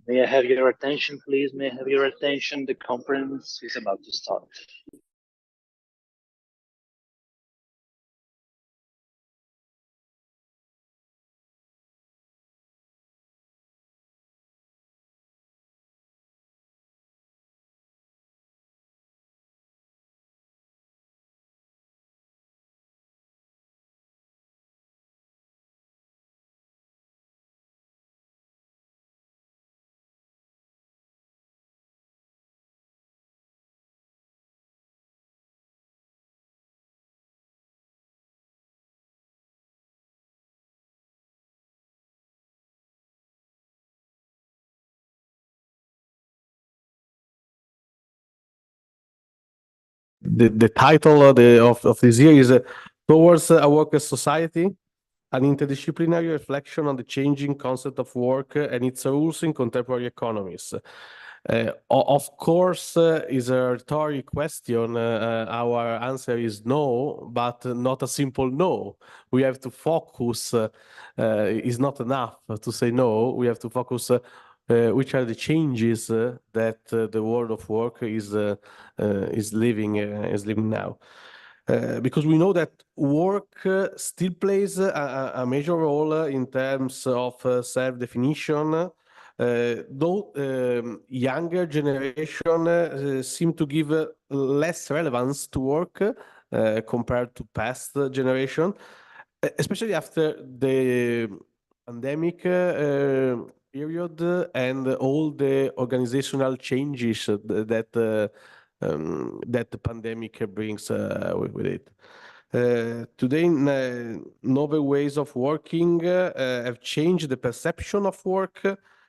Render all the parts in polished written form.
May I have your attention, please? May I have your attention? The conference is about to start. The title of this year is Towards a Workless Society, an interdisciplinary reflection on the changing concept of work and its rules in contemporary economies. Of course, is a rhetoric question. Our answer is no, but not a simple no. We have to focus. Is not enough to say no. We have to focus. Which are the changes that the world of work is living now? Because we know that work still plays a major role in terms of self-definition, though younger generation seem to give less relevance to work compared to past generation, especially after the pandemic period and all the organizational changes that the pandemic brings with it. Today, novel ways of working have changed the perception of work,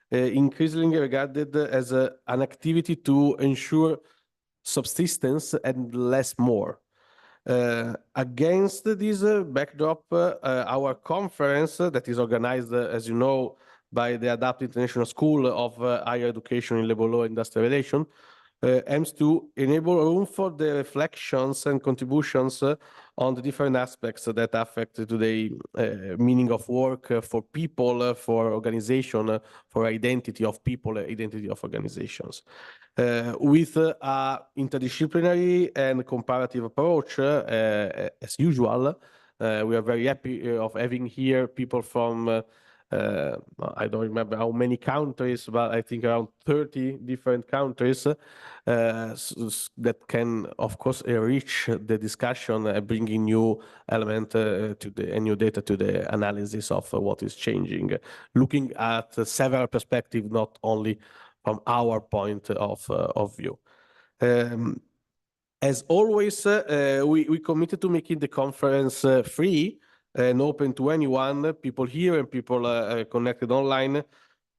increasingly regarded as an activity to ensure subsistence and less more. Against this backdrop, our conference that is organized, as you know, by the Adapted International School of Higher Education in Labor Law and Industrial Relations, aims to enable room for the reflections and contributions on the different aspects that affect today meaning of work for people, for organization, for identity of people, identity of organizations. With an interdisciplinary and comparative approach, as usual, we are very happy of having here people from I don't remember how many countries, but I think around 30 different countries that can, of course, enrich the discussion, bringing new element to the new data to the analysis of what is changing, looking at several perspectives, not only from our point of view. As always, we committed to making the conference free and open to anyone, people here and people connected online.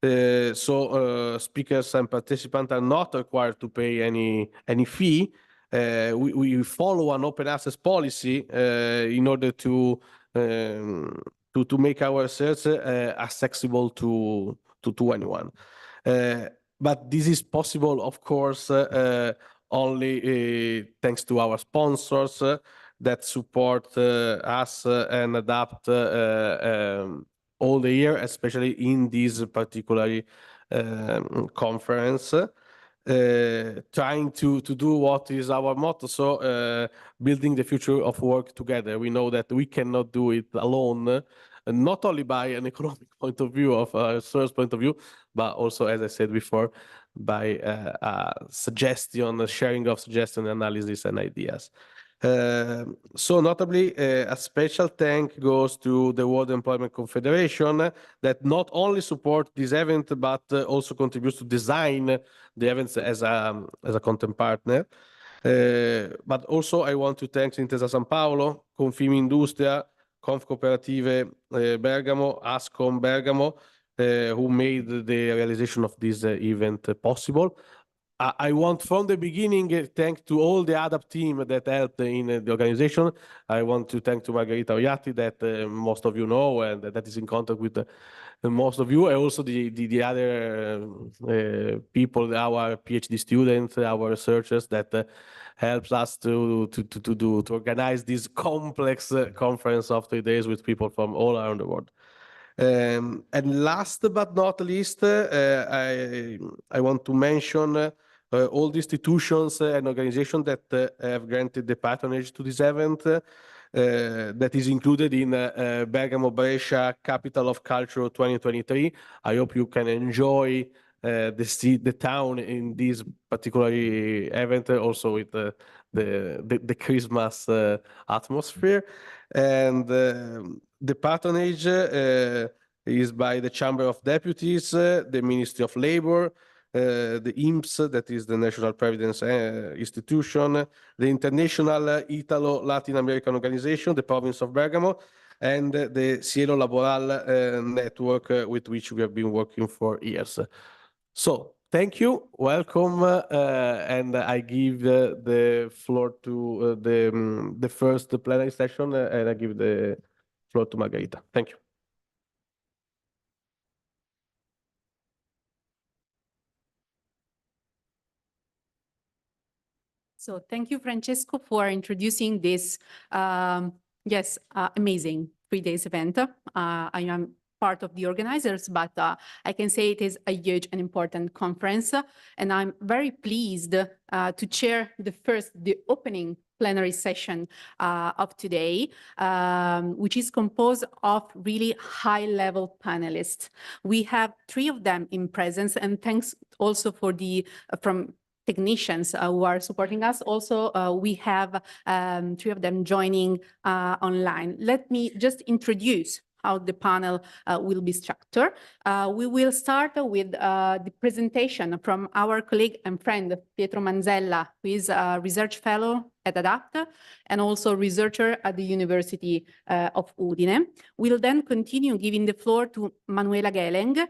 So speakers and participants are not required to pay any fee. We follow an open access policy in order to make our research accessible to anyone. But this is possible, of course, only thanks to our sponsors that support us and adapt all the year, especially in this particular conference, trying to do what is our motto. So building the future of work together. We know that we cannot do it alone, not only by an economic point of view, of a research point of view, but also, as I said before, by suggestion, sharing of suggestion, analysis, and ideas. So notably, a special thank goes to the World Employment Confederation that not only support this event, but also contributes to design the events as a content partner. But also I want to thank Intesa San Paolo, Confimindustria, Confcooperative Bergamo, Ascom Bergamo, who made the realization of this event possible. I want from the beginning thank to all the ADAPT team that helped in the organization. I want to thank to Margherita Oiatti that most of you know and that is in contact with most of you, and also the other people, our PhD students, our researchers that helps us to organize this complex conference of 3 days with people from all around the world. And last but not least, I want to mention all the institutions and organizations that have granted the patronage to this event. That is included in Bergamo Brescia Capital of Culture 2023. I hope you can enjoy the town in this particular event, also with the Christmas atmosphere. And the patronage is by the Chamber of Deputies, the Ministry of Labor, the INPS, that is the National Previdence Institution, the International Italo-Latin American Organization, the province of Bergamo, and the Cielo Laboral network with which we have been working for years. So thank you, welcome, and I give the floor to the first plenary session, and I give the floor to Margherita. Thank you. So thank you, Francesco, for introducing this, amazing 3 days event. I am part of the organizers, but I can say it is a huge and important conference. And I'm very pleased to chair the opening plenary session of today, which is composed of really high-level panelists. We have 3 of them in presence, and thanks also for from technicians who are supporting us. Also, we have 3 of them joining online. Let me just introduce how the panel will be structured. We will start with the presentation from our colleague and friend, Pietro Manzella, who is a research fellow at ADAPT and also researcher at the University of Udine. We'll then continue giving the floor to Manuela Geleng,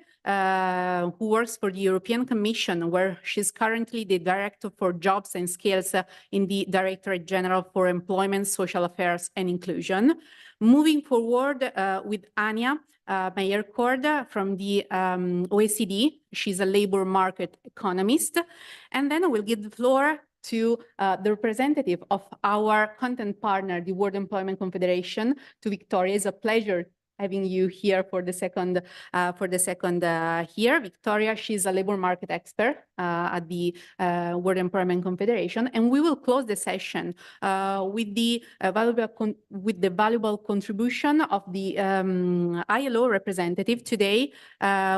who works for the European Commission, where she's currently the Director for Jobs and Skills in the Directorate General for Employment, Social Affairs and Inclusion. Moving forward with Anja Meyercord from the OECD. She's a labor market economist. And then I will give the floor to the representative of our content partner, the World Employment Confederation, to Victoria. It's a pleasure having you here for the second here. Victoria, she's a labor market expert at the World Employment Confederation, and we will close the session with the valuable contribution of the ILO representative. Today,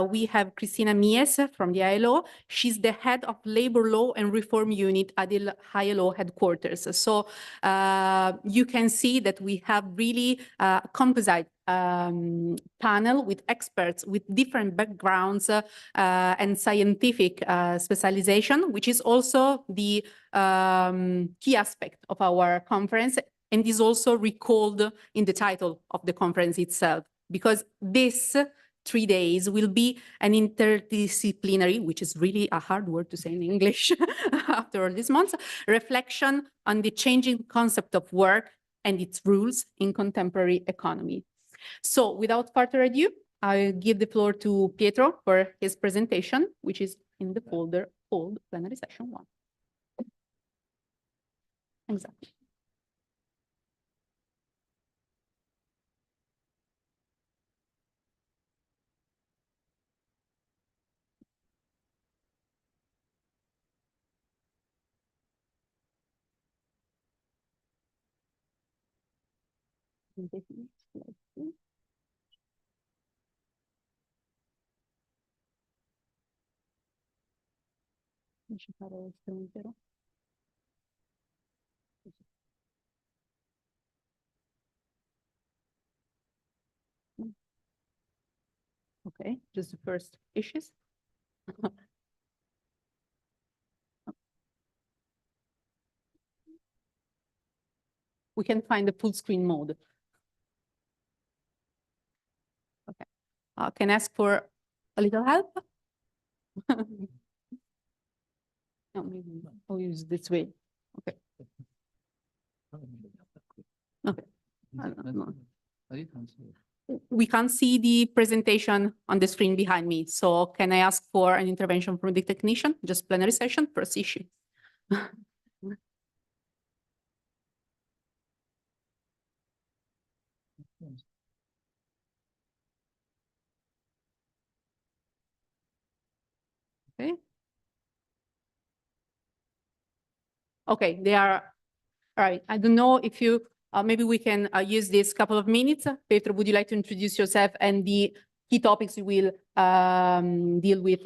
we have Cristina Mies from the ILO. She's the head of Labor Law and Reform Unit at the ILO headquarters. So you can see that we have really composite panel with experts with different backgrounds and scientific specialization, which is also the key aspect of our conference, and is also recalled in the title of the conference itself, because this 3 days will be an interdisciplinary, which is really a hard word to say in English after all these months, reflection on the changing concept of work and its rules in contemporary economy. So without further ado, I'll give the floor to Pietro for his presentation, which is in the folder called Plenary Session 1. Exactly. Okay, just the first issues. We can find the full screen mode. Okay, can I ask for a little help? No, maybe I'll use this way. Okay. Okay. We can't see the presentation on the screen behind me. So can I ask for an intervention from the technician? Just plenary session, first issue. Okay, they are, all right. I don't know if you, maybe we can use this couple of minutes. Pietro, would you like to introduce yourself and the key topics you will deal with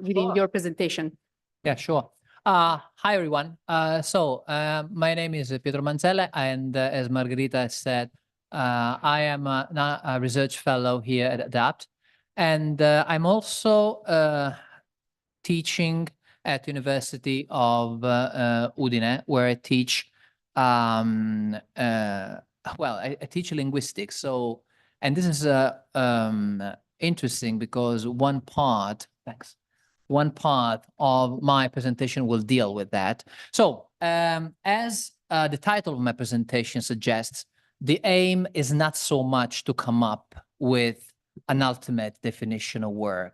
within your presentation? Yeah, sure. Hi, everyone. My name is Pietro Manzella, and as Margherita said, I am a research fellow here at ADAPT, and I'm also teaching at University of Udine, where I teach, I teach linguistics. So, and this is interesting because one part of my presentation will deal with that. So, as the title of my presentation suggests, the aim is not so much to come up with an ultimate definition of work.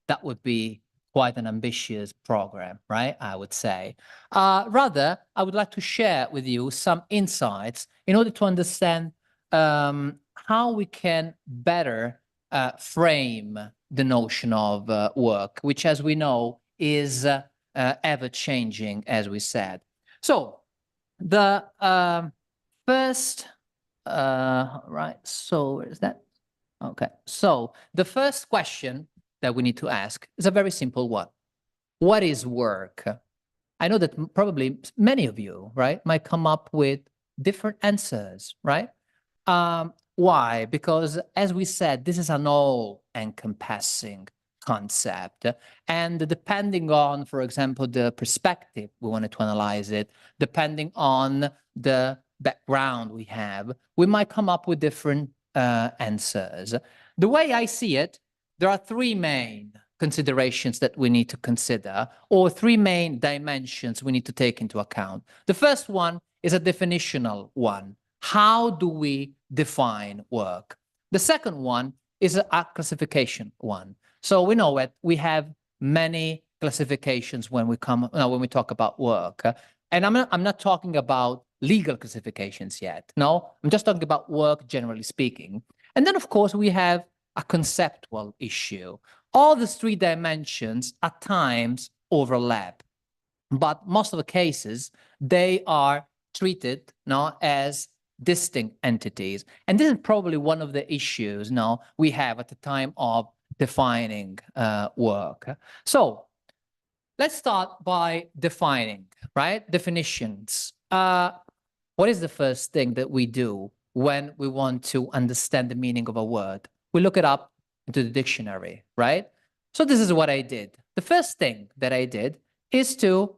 That would be quite an ambitious program, right? I would say. Rather, I would like to share with you some insights in order to understand how we can better frame the notion of work, which, as we know, is ever changing, as we said. So the first, right, so where is that? Okay, so the first question that we need to ask is a very simple one. What is work? I know that probably many of you, right, might come up with different answers, right? Why? Because, as we said, this is an all-encompassing concept. And depending on, for example, the perspective we wanted to analyze it, depending on the background we have, we might come up with different answers. The way I see it, there are three main considerations that we need to consider, or three main dimensions we need to take into account. The first one is a definitional one. How do we define work? The second one is a classification one. So we know that we have many classifications when we talk about work. And I'm not talking about legal classifications yet. No, I'm just talking about work generally speaking. And then, of course, we have a conceptual issue. All these three dimensions at times overlap, but most of the cases, they are treated as distinct entities. And this is probably one of the issues we have at the time of defining work. So let's start by defining, right? Definitions. What is the first thing that we do when we want to understand the meaning of a word? We look it up into the dictionary, right? So this is what I did. The first thing that I did is to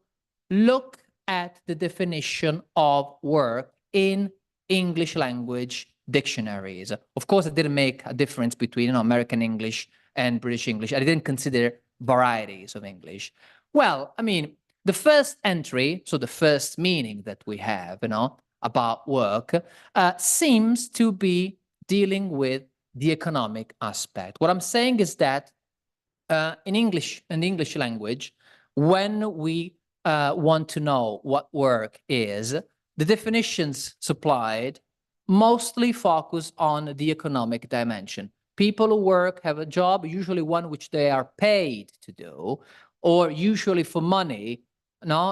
look at the definition of work in English language dictionaries. Of course, I didn't make a difference between American English and British English. I didn't consider varieties of English. Well, I mean, the first entry, so the first meaning that we have, about work, seems to be dealing with the economic aspect. What I'm saying is that in the English language, when we want to know what work is, the definitions supplied mostly focus on the economic dimension. People who work have a job, usually one which they are paid to do, or usually for money,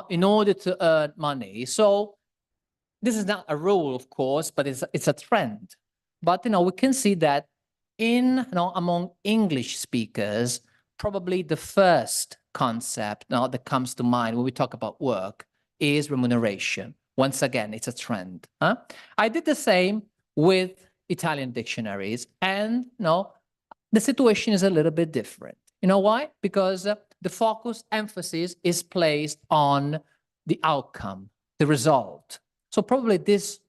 in order to earn money. So this is not a rule, of course, but it's a trend. But we can see that among English speakers, probably the first concept that comes to mind when we talk about work is remuneration. Once again, it's a trend. I did the same with Italian dictionaries, and the situation is a little bit different. You know why? Because the focus emphasis is placed on the outcome, the result. So probably this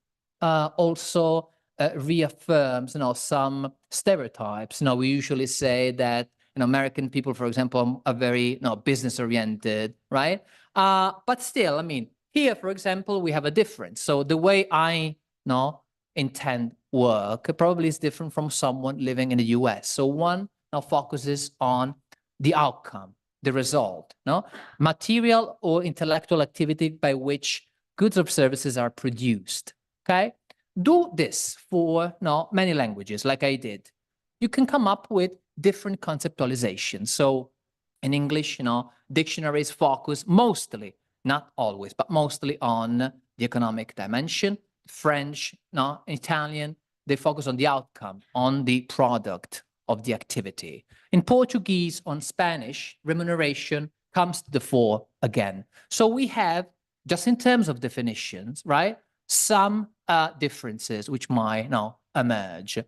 also reaffirms, some stereotypes. We usually say that American people, for example, are very business-oriented, right? But still, I mean, here, for example, we have a difference. So the way I intend work probably is different from someone living in the US. So one now focuses on the outcome, the result, material or intellectual activity by which goods or services are produced. Okay, do this for many languages, like I did. You can come up with different conceptualizations. So in English, dictionaries focus mostly not always, but mostly on the economic dimension. French, no, Italian, they focus on the outcome, on the product of the activity. In Portuguese, on Spanish, remuneration comes to the fore again. So we have, just in terms of definitions, right, some differences which might emerge.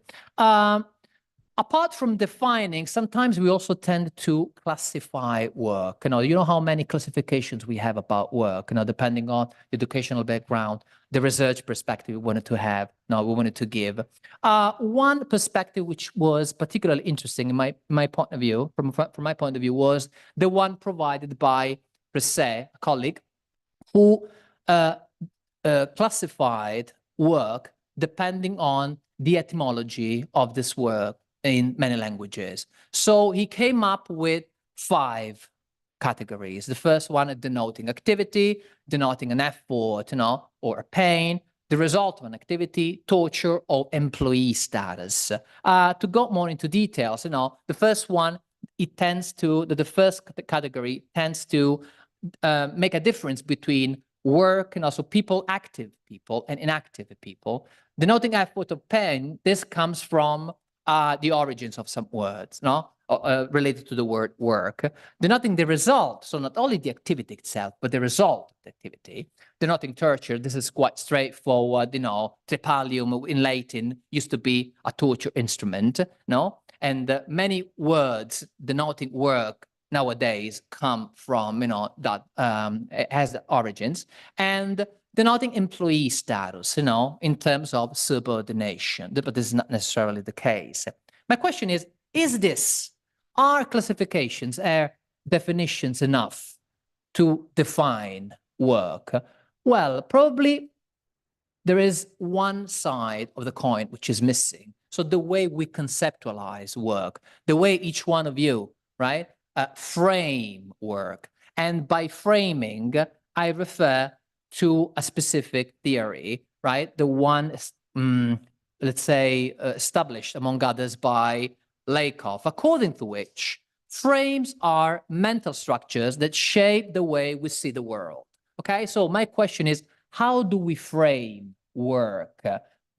Apart from defining, sometimes we also tend to classify work. You know how many classifications we have about work, depending on the educational background, the research perspective we wanted to have, we wanted to give. One perspective which was particularly interesting in my point of view, from my point of view, was the one provided by Bresset, a colleague, who classified work depending on the etymology of this word in many languages. So he came up with 5 categories. The first one denoting activity, denoting an effort, or a pain, the result of an activity, torture, or employee status. To go more into details, the first one, the first category tends to make a difference between work and also people, active people and inactive people. Denoting effort or pain, this comes from the origins of some words, related to the word work. Denoting the result, so not only the activity itself, but the result of the activity. Denoting torture, this is quite straightforward, trepalium in Latin used to be a torture instrument, and many words denoting work nowadays come from, that has the origins. And denoting employee status, in terms of subordination, but this is not necessarily the case. My question is are classifications, are definitions enough to define work? Well, probably there is one side of the coin which is missing. So the way we conceptualize work, the way each one of you, right, frame work. And by framing, I refer to a specific theory, right? The one, let's say, established among others by Lakoff, according to which frames are mental structures that shape the way we see the world. Okay, so my question is, how do we frame work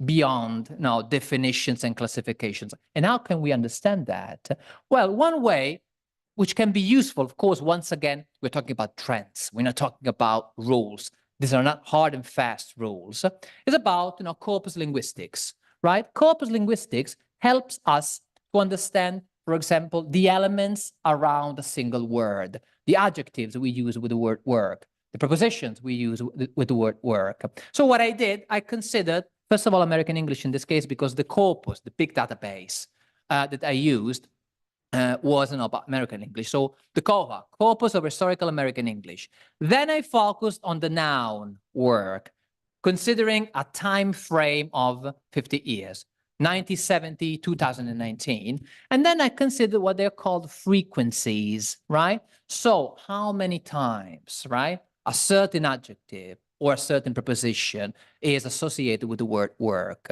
beyond definitions and classifications? And how can we understand that? Well, one way which can be useful, of course, once again, we're talking about trends. We're not talking about rules. These are not hard and fast rules. It's about, corpus linguistics, right? Corpus linguistics helps us to understand, for example, the elements around a single word, the adjectives we use with the word work, the prepositions we use with the word work. So what I did, I considered, first of all, American English in this case, because the corpus, the big database that I used was about American English. So the COHA, Corpus of Historical American English. Then I focused on the noun work, considering a time frame of 50 years, 1970, 2019. And then I considered what they're called frequencies, right? So how many times, right, a certain adjective or a certain preposition is associated with the word work.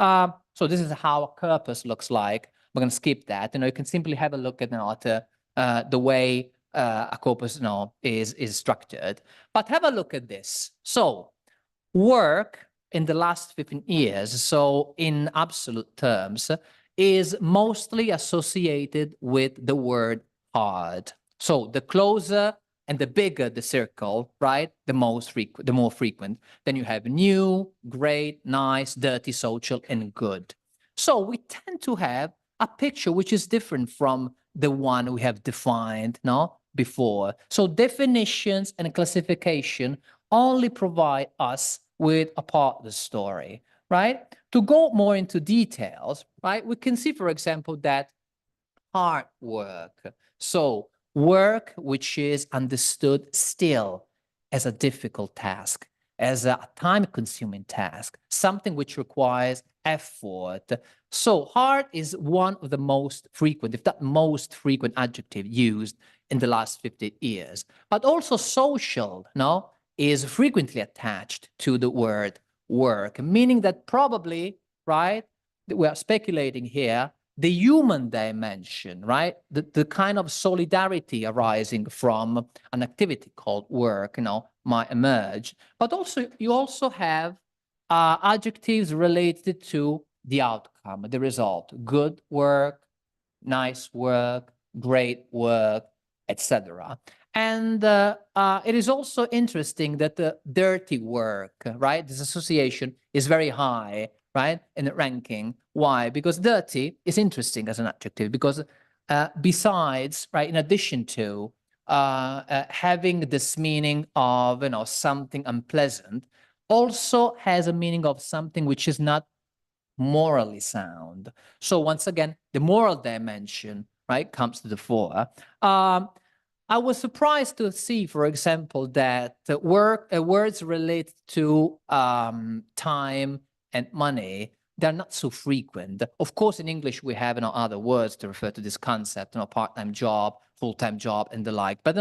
So this is how a corpus looks like. We're going to skip that. You can simply have a look at the way a corpus is structured. But have a look at this. So work in the last 15 years, so in absolute terms, is mostly associated with the word hard. So the closer and the bigger the circle, right, the more frequent. Then you have new, great, nice, dirty, social, and good. So we tend to have a picture which is different from the one we have defined before. So definitions and classification only provide us with a part of the story, right? To go more into details, right, we can see, for example, that hard work, so work which is understood still as a difficult task, as a time-consuming task, something which requires effort. So hard is one of the most frequent, if not most frequent adjective used in the last 50 years. But also social, is frequently attached to the word work, meaning that probably, right, we are speculating here, the human dimension, right? The kind of solidarity arising from an activity called work, might emerge. But also, you also have adjectives related to the outcome, the result: good work, nice work, great work, etc. And it is also interesting that the dirty work, right? This association is very high, right, in the ranking. Why? Because dirty is interesting as an adjective, because besides, right, in addition to having this meaning of, something unpleasant, also has a meaning of something which is not morally sound. So once again, the moral dimension, right, comes to the fore. I was surprised to see, for example, that words related to time and money, they're not so frequent. Of course, in English, we have other words to refer to this concept, part-time job, full-time job, and the like. But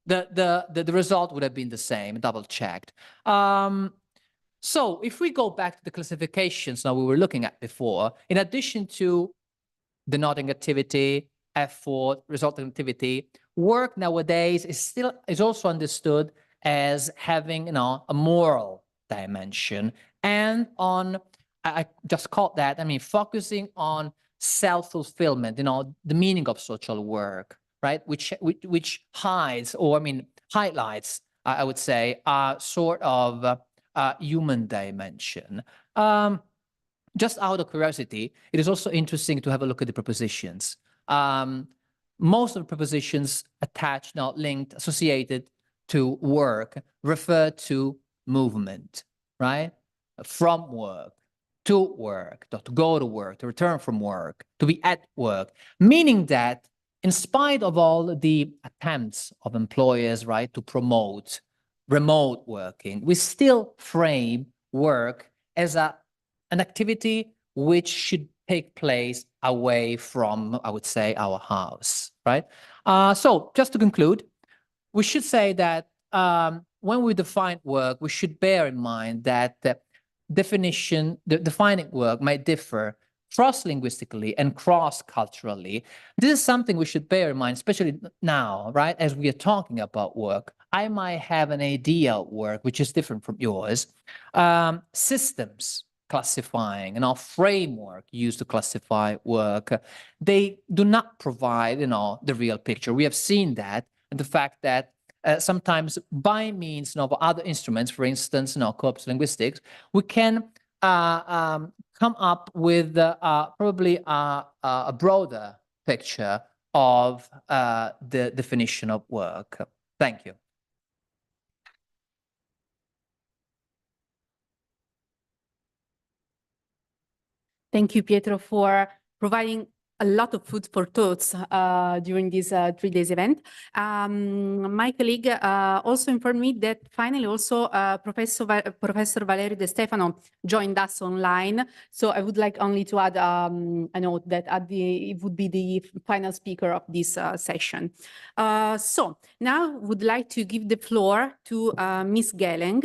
the result would have been the same, double-checked. So if we go back to the classifications now we were looking at before, in addition to denoting activity, effort, resulting activity, work nowadays is also understood as having, a moral dimension, and I just called that, focusing on self-fulfillment, the meaning of social work, right? Which hides, or highlights, I would say, sort of human dimension. Just out of curiosity, it is also interesting to have a look at the prepositions. Most of the prepositions attached, linked, associated to work, refer to movement, right? From work, to go to work, to return from work, to be at work, meaning that in spite of all the attempts of employers, right, to promote remote working, we still frame work as an activity which should take place away from, I would say, our house, right? So just to conclude, we should say that when we define work, we should bear in mind that defining work might differ cross-linguistically and cross-culturally. This is something we should bear in mind, especially now, right, as we are talking about work. I might have an idea of work which is different from yours. Systems classifying and our framework used to classify work, they do not provide, the real picture. We have seen that, and the fact that sometimes by means of other instruments, for instance, corpus linguistics, we can come up with probably a broader picture of the definition of work. Thank you. Thank you, Pietro, for providing a lot of food for thoughts during this 3 days event. My colleague also informed me that finally also Professor Valerio De Stefano joined us online. So I would like only to add a note that it would be the final speaker of this session. So now would like to give the floor to Ms. Geleng,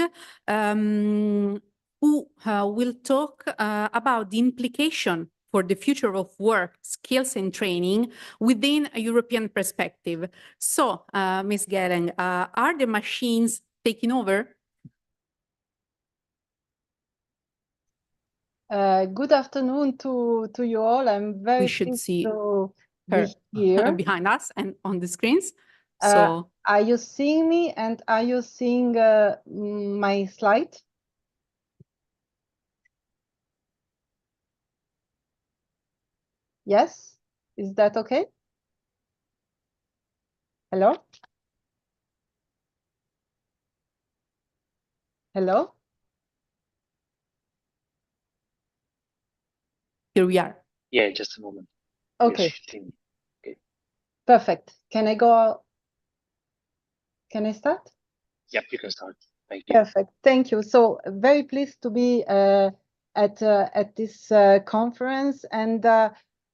who will talk about the implication for the future of work, skills and training within a European perspective. So, Ms. Geleng, are the machines taking over? Good afternoon to you all. I'm very pleased to be here behind us and on the screens. So, are you seeing me, and are you seeing my slide? Yes, is that okay? Hello? Hello? Here we are. Yeah, just a moment. Okay. Okay. Perfect. Can I go? Can I start? Yep, you can start. Thank you. Perfect. Thank you. So very pleased to be at this conference, and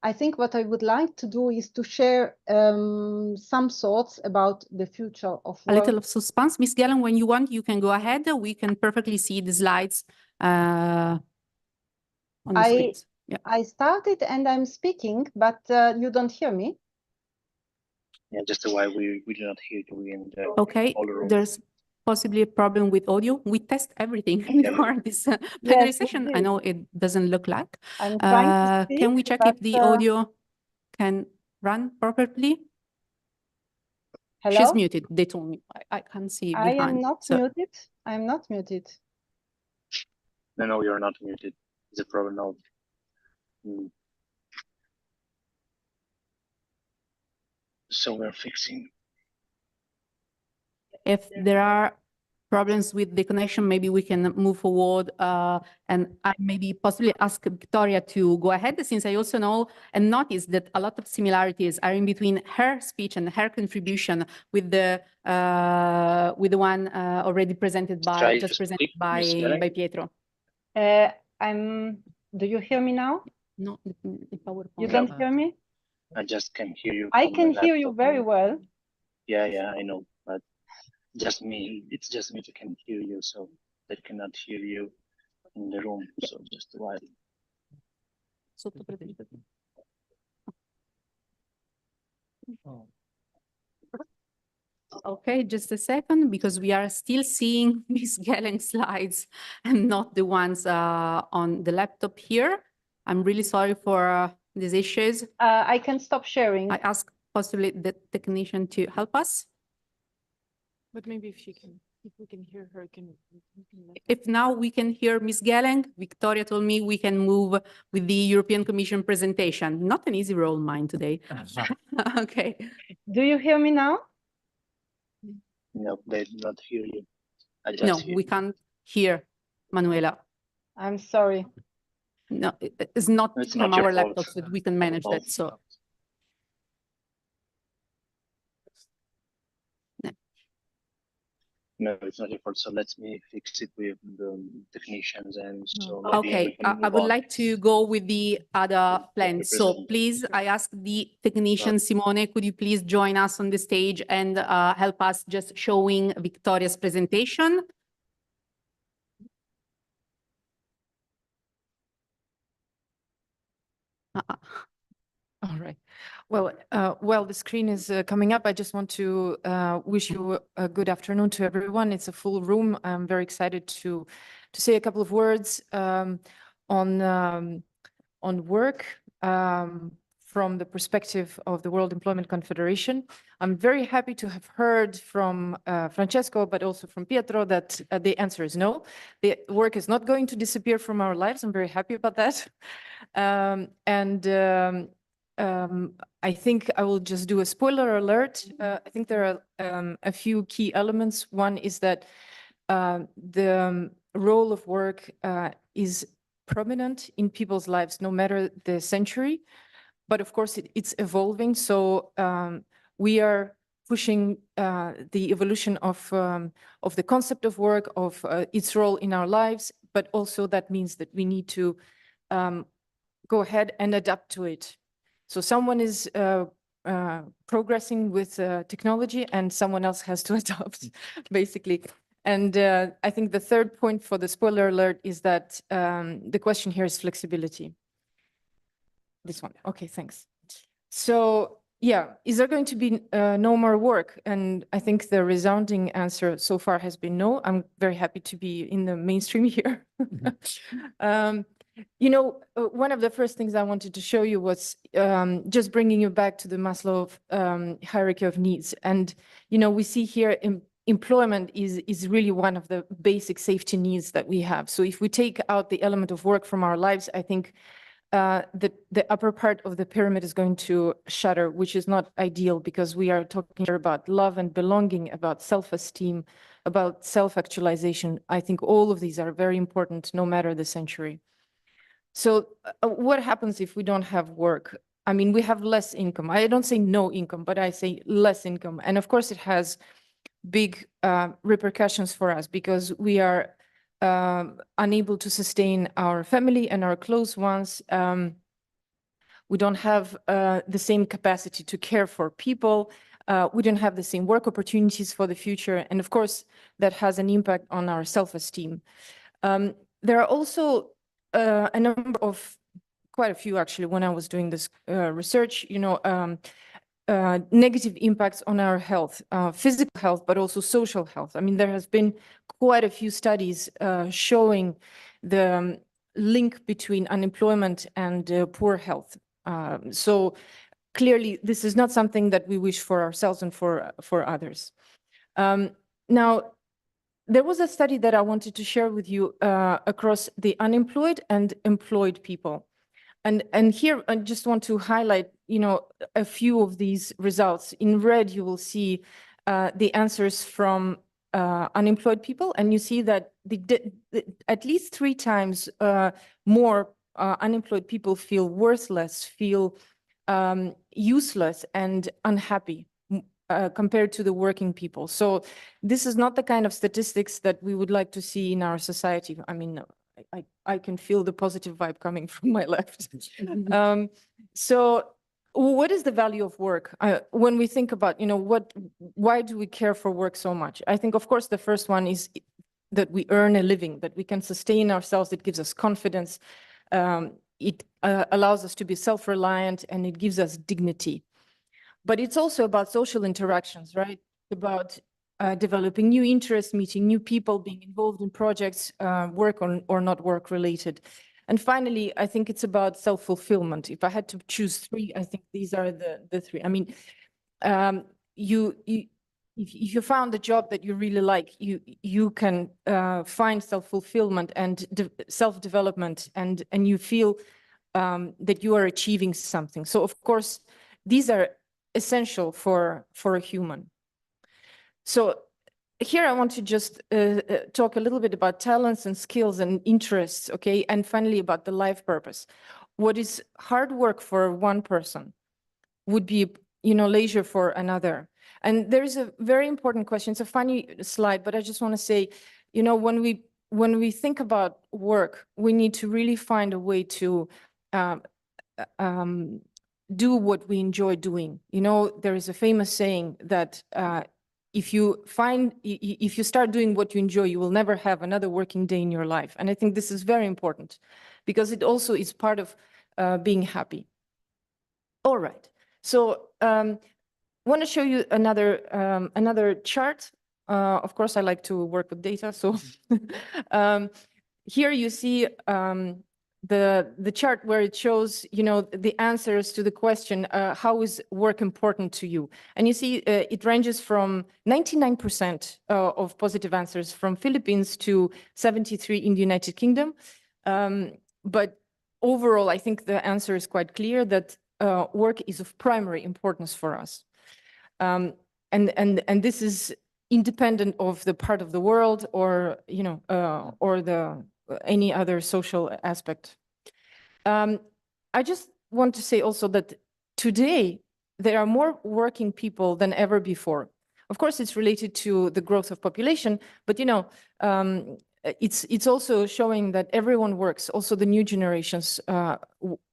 I think what I would like to do is to share some thoughts about the future of work. A little of suspense. Ms. Geleng, when you want, you can go ahead. We can perfectly see the slides on the screens. Yeah. I started and I'm speaking, but you don't hear me. Yeah, just why we do not hear you in the Okay, all the room. there's possibly a problem with audio. We test everything Yeah. before this plenary Yes, we session. I did. know it doesn't look like. I'm trying to speak, Can we check if but, the audio can run properly? She's hello? muted. They told me. I can't see I behind. am not So muted. I'm not muted. No, you're not muted. It's a problem now. So we're fixing. if there are problems with the connection, maybe we can move forward and I maybe possibly ask Victoria to go ahead, since I also know and notice that a lot of similarities are in between her speech and her contribution with the one already presented Try to speak, Miss Helen. by Pietro. Do you hear me now? No, the PowerPoint. You don't hear me? I just can hear you. I from can the hear you laptop. very well. Yeah, I know, but just me. It's just me that can hear you, so they cannot hear you in the room. So just a while. Okay, just a second, because we are still seeing Miss Gellen's slides and not the ones on the laptop here. I'm really sorry for these issues. I can stop sharing. I ask possibly the technician to help us. But maybe if we can hear her, If now we can hear Ms. Gelling, Victoria told me we can move with the European Commission presentation. Not an easy role mine today. Okay. Do you hear me now? No, they do not hear you. I just No, hear we you. can't hear Manuela. I'm sorry. No, it's not It's from not your our fault. laptops that we can manage that. So No, it's not your fault. So let me fix it with the technicians, and so maybe we okay, can I move would on. like to go with the other plans. So present. please, I ask the technician, Simone, could you please join us on the stage and help us just showing Victoria's presentation? all right. Well, while the screen is coming up, I just want to wish you a good afternoon to everyone. It's a full room. I'm very excited to say a couple of words on work from the perspective of the World Employment Confederation. I'm very happy to have heard from Francesco, but also from Pietro, that the answer is no. The work is not going to disappear from our lives. I'm very happy about that. I think I will just do a spoiler alert. I think there are a few key elements. One is that the role of work is prominent in people's lives, no matter the century. But of course, it's evolving. So we are pushing the evolution of the concept of work, of its role in our lives. But also that means that we need to go ahead and adapt to it. So someone is progressing with technology and someone else has to adopt, basically. And I think the third point for the spoiler alert is that the question here is flexibility. This one. Okay, thanks. So yeah, is there going to be no more work? And I think the resounding answer so far has been no. I'm very happy to be in the mainstream here. You know, one of the first things I wanted to show you was just bringing you back to the Maslow hierarchy of needs. And, you know, we see here employment is really one of the basic safety needs that we have. So if we take out the element of work from our lives, I think the upper part of the pyramid is going to shatter, which is not ideal, because we are talking here about love and belonging, about self-esteem, about self-actualization. I think all of these are very important, no matter the century. So what happens if we don't have work? I mean, we have less income. I don't say no income, but I say less income. And of course, it has big repercussions for us, because we are unable to sustain our family and our close ones. We don't have the same capacity to care for people. We don't have the same work opportunities for the future. And of course, that has an impact on our self-esteem. There are also a number of quite a few actually when I was doing this research, negative impacts on our health, physical health, but also social health. I mean, there has been quite a few studies showing the link between unemployment and poor health. So clearly, this is not something that we wish for ourselves and for others. Now, there was a study that I wanted to share with you across the unemployed and employed people. And here I just want to highlight, a few of these results. In red, you will see the answers from unemployed people, and you see that at least 3 times more unemployed people feel worthless, feel useless and unhappy compared to the working people. So this is not the kind of statistics that we would like to see in our society. I mean, I can feel the positive vibe coming from my left. So what is the value of work? When we think about, why do we care for work so much? I think, of course, the first one is that we earn a living, that we can sustain ourselves. It gives us confidence. It allows us to be self-reliant, and it gives us dignity. But it's also about social interactions, right? About developing new interests, meeting new people, being involved in projects, work or not work related. And finally, I think it's about self-fulfillment. If I had to choose 3, I think these are the 3. I mean, if you found a job that you really like, you can find self-fulfillment and self-development, and you feel that you are achieving something. So of course, these are essential for a human. So here I want to just talk a little bit about talents and skills and interests, okay? And finally about the life purpose. What is hard work for one person would be, leisure for another. And there's a very important question. It's a funny slide, but I just want to say, when we think about work, we need to really find a way to do what we enjoy doing. There is a famous saying that if you start doing what you enjoy, you will never have another working day in your life. And I think this is very important because it also is part of being happy. All right. So I want to show you another chart. Of course, I like to work with data. So here you see the chart where it shows, the answers to the question, how is work important to you? And you see it ranges from 99% of positive answers from Philippines to 73 in the United Kingdom. But overall, I think the answer is quite clear that work is of primary importance for us. And this is independent of the part of the world or, or any other social aspect. I just want to say also that today there are more working people than ever before. Of course, it's related to the growth of population, but it's also showing that everyone works. Also, the new generations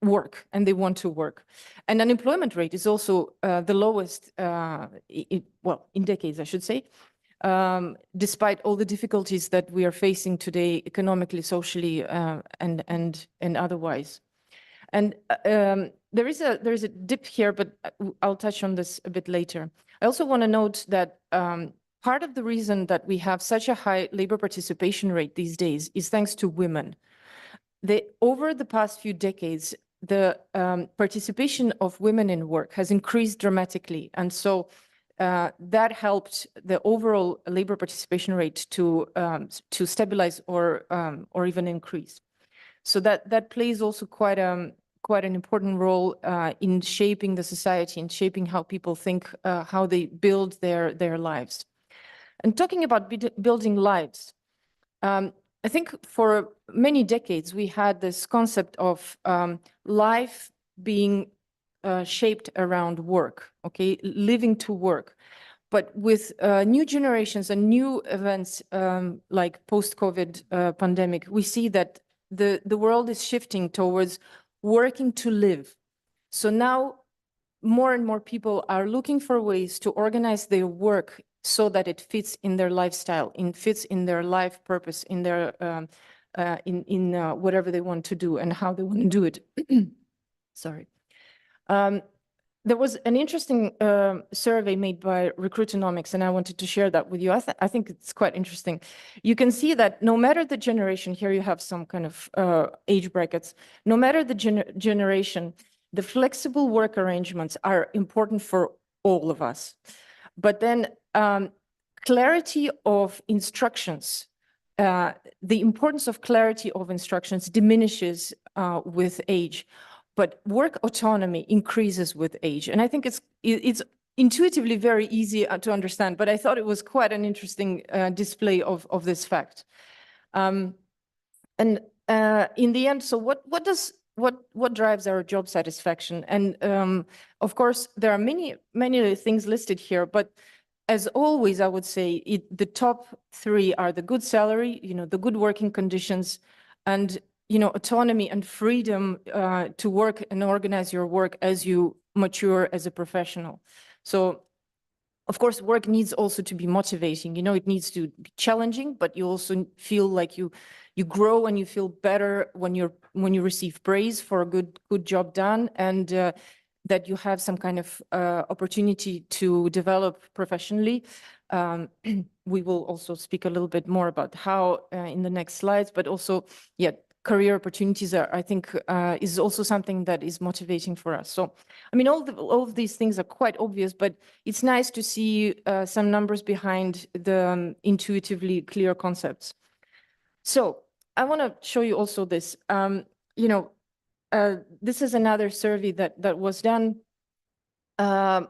work and they want to work. And unemployment rate is also the lowest, in decades, I should say. Despite all the difficulties that we are facing today, economically, socially, and otherwise. And there is a dip here, but I'll touch on this a bit later. I also want to note that part of the reason that we have such a high labor participation rate these days is thanks to women. Over the past few decades, the participation of women in work has increased dramatically, and so that helped the overall labor participation rate to stabilize or even increase. So that plays also quite an important role in shaping the society and shaping how people think, how they build their lives. And talking about building lives, I think for many decades we had this concept of life being shaped around work, okay, living to work. But with new generations and new events like post-COVID pandemic, we see that the world is shifting towards working to live. So now more and more people are looking for ways to organize their work so that it fits in their lifestyle, fits in their life purpose, in their in whatever they want to do and how they want to do it. Sorry. There was an interesting survey made by Recruitonomics, and I wanted to share that with you. I think it's quite interesting. You can see that no matter the generation, here you have some kind of age brackets, no matter the generation, the flexible work arrangements are important for all of us. But then clarity of instructions, the importance of clarity of instructions diminishes with age. But work autonomy increases with age. And I think it's intuitively very easy to understand, but I thought it was quite an interesting display of this fact. And in the end, so what drives our job satisfaction? And of course, there are many things listed here, but as always, I would say the top three are the good salary, the good working conditions, and autonomy and freedom to work and organize your work as you mature as a professional. So, of course, work needs also to be motivating. It needs to be challenging, but you also feel like you grow and you feel better when you receive praise for a good job done, and that you have some kind of opportunity to develop professionally. We will also speak a little bit more about how in the next slides, but also, career opportunities are, I think, is also something that is motivating for us. So, I mean, all of these things are quite obvious, but it's nice to see some numbers behind the intuitively clear concepts. So, I want to show you also this. This is another survey that was done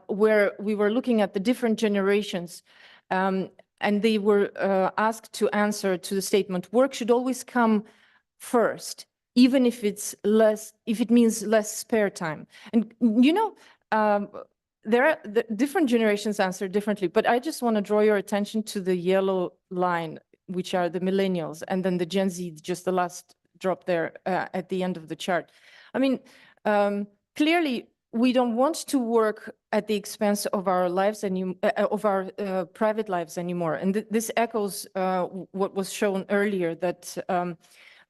where we were looking at the different generations, and they were asked to answer to the statement: work should always come first, even if it means less spare time. And there are the different generations answer differently, but I just want to draw your attention to the yellow line, which are the millennials, and then the Gen Z, just the last drop there at the end of the chart. I mean, clearly we don't want to work at the expense of our lives of our private lives anymore. And this echoes what was shown earlier, that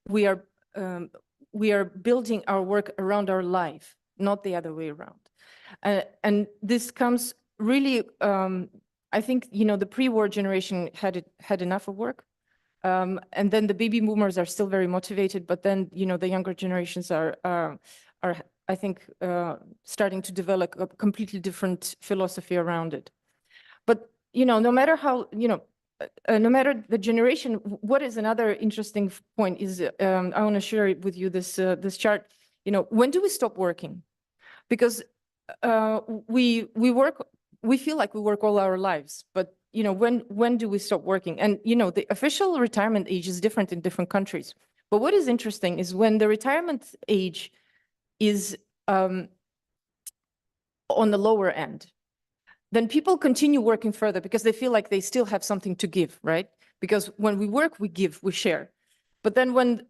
we are building our work around our life, not the other way around. And this comes really, I think, the pre-war generation had enough of work. And then the baby boomers are still very motivated, but then, the younger generations are I think, starting to develop a completely different philosophy around it. But, no matter how, no matter the generation, what is another interesting point is, I want to share with you this chart. When do we stop working? Because we feel like we work all our lives, but when do we stop working? And the official retirement age is different in different countries. But what is interesting is when the retirement age is on the lower end, then people continue working further because they feel like they still have something to give, right? Because when we work, we give, we share. But then when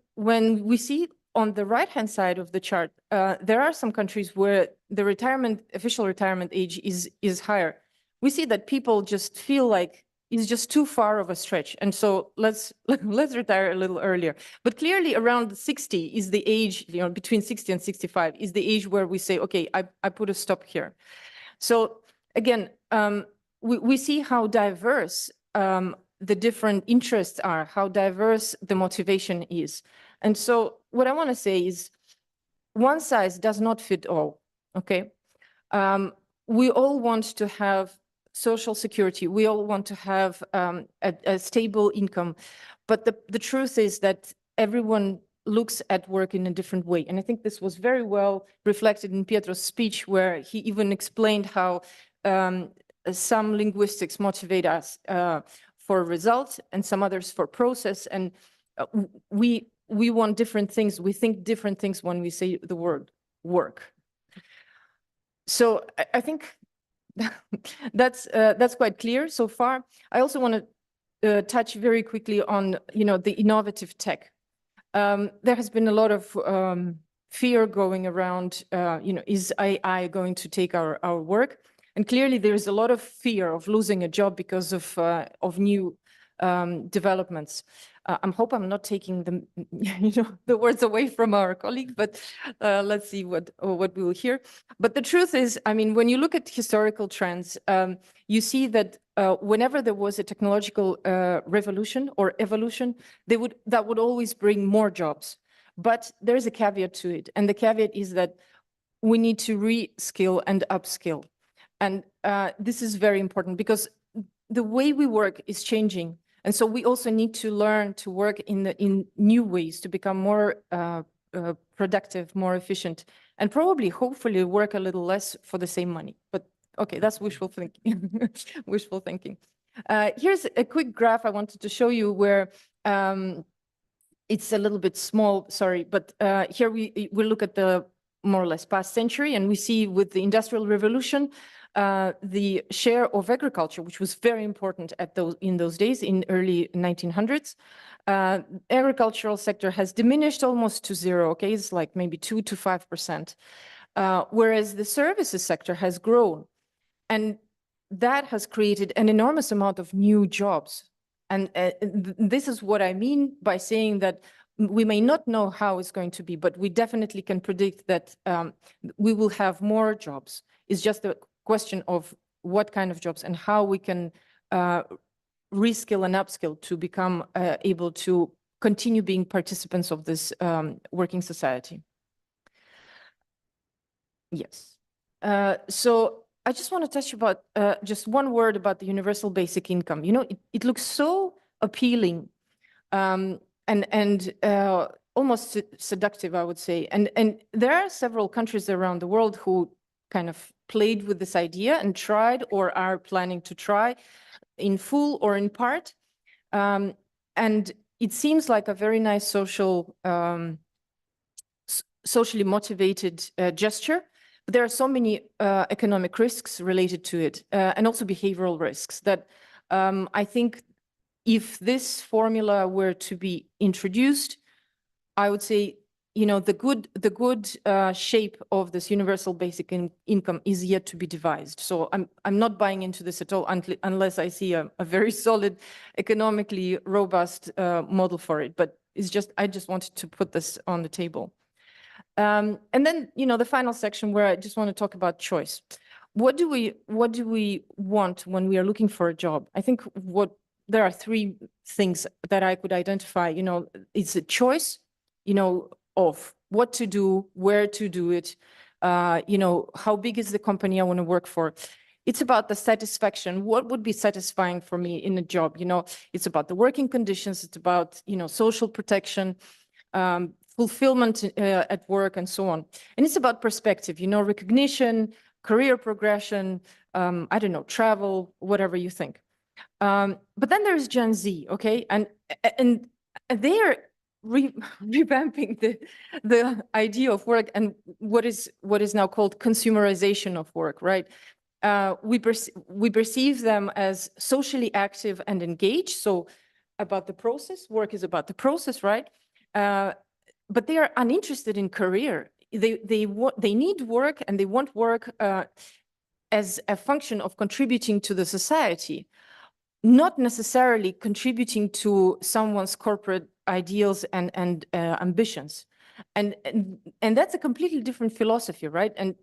we see on the right-hand side of the chart, there are some countries where the official retirement age is higher. We see that people just feel like it's just too far of a stretch, and so let's retire a little earlier. But clearly, around 60 is the age, between 60 and 65 is the age where we say, okay, I put a stop here. So again, we see how diverse the different interests are, how diverse the motivation is. And so what I want to say is one size does not fit all, okay? We all want to have social security. We all want to have a stable income. But the truth is that everyone looks at work in a different way. And I think this was very well reflected in Pietro's speech, where he even explained how some linguistics motivate us for results and some others for process. And we want different things. We think different things when we say the word work. So I think that's quite clear so far. I also want to touch very quickly on the innovative tech. There has been a lot of fear going around. Is AI going to take our work? And clearly, there is a lot of fear of losing a job because of new developments. I hope I'm not taking the words away from our colleague, but let's see what we will hear. But the truth is, I mean, when you look at historical trends, you see that whenever there was a technological revolution or evolution, that would always bring more jobs. But there's a caveat to it, and the caveat is that we need to reskill and upskill. And this is very important because the way we work is changing. And so we also need to learn to work in new ways to become more productive, more efficient, and probably, hopefully, work a little less for the same money. But okay, that's wishful thinking. Wishful thinking. Here's a quick graph I wanted to show you where it's a little bit small, sorry, but here we look at the more or less past century, and we see with the Industrial Revolution, the share of agriculture, which was very important in those days, in early 1900s, agricultural sector has diminished almost to zero. Okay, it's like maybe 2 to 5%, whereas the services sector has grown, and that has created an enormous amount of new jobs. And this is what I mean by saying that we may not know how it's going to be, but we definitely can predict that we will have more jobs. It's just a question of what kind of jobs and how we can reskill and upskill to become able to continue being participants of this working society. Yes. So I just want to touch about just one word about the universal basic income. You know, it looks so appealing and almost seductive, I would say. And there are several countries around the world who kind of played with this idea and tried or are planning to try in full or in part. And it seems like a very nice socially motivated gesture. But there are so many economic risks related to it and also behavioral risks that I think if this formula were to be introduced, I would say, you know, the good shape of this universal basic income is yet to be devised. So I'm not buying into this at all unless I see a very solid, economically robust model for it. But it's just I just wanted to put this on the table. And then, you know, the final section where I just want to talk about choice. What do we want when we are looking for a job? I think there are three things that I could identify. You know, it's a choice, you know, of what to do, where to do it, you know, how big is the company I want to work for. It's about the satisfaction. What would be satisfying for me in a job? You know, it's about the working conditions. It's about, you know, social protection, fulfillment at work, and so on. And it's about perspective, you know, recognition, career progression, I don't know, travel, whatever you think. But then there's Gen Z, okay? And they are revamping the idea of work and what is now called consumerization of work, right? We perceive them as socially active and engaged. So about the process, work is about the process, right? But they are uninterested in career. They need work and they want work as a function of contributing to the society, not necessarily contributing to someone's corporate ideals and ambitions. And that's a completely different philosophy, right? And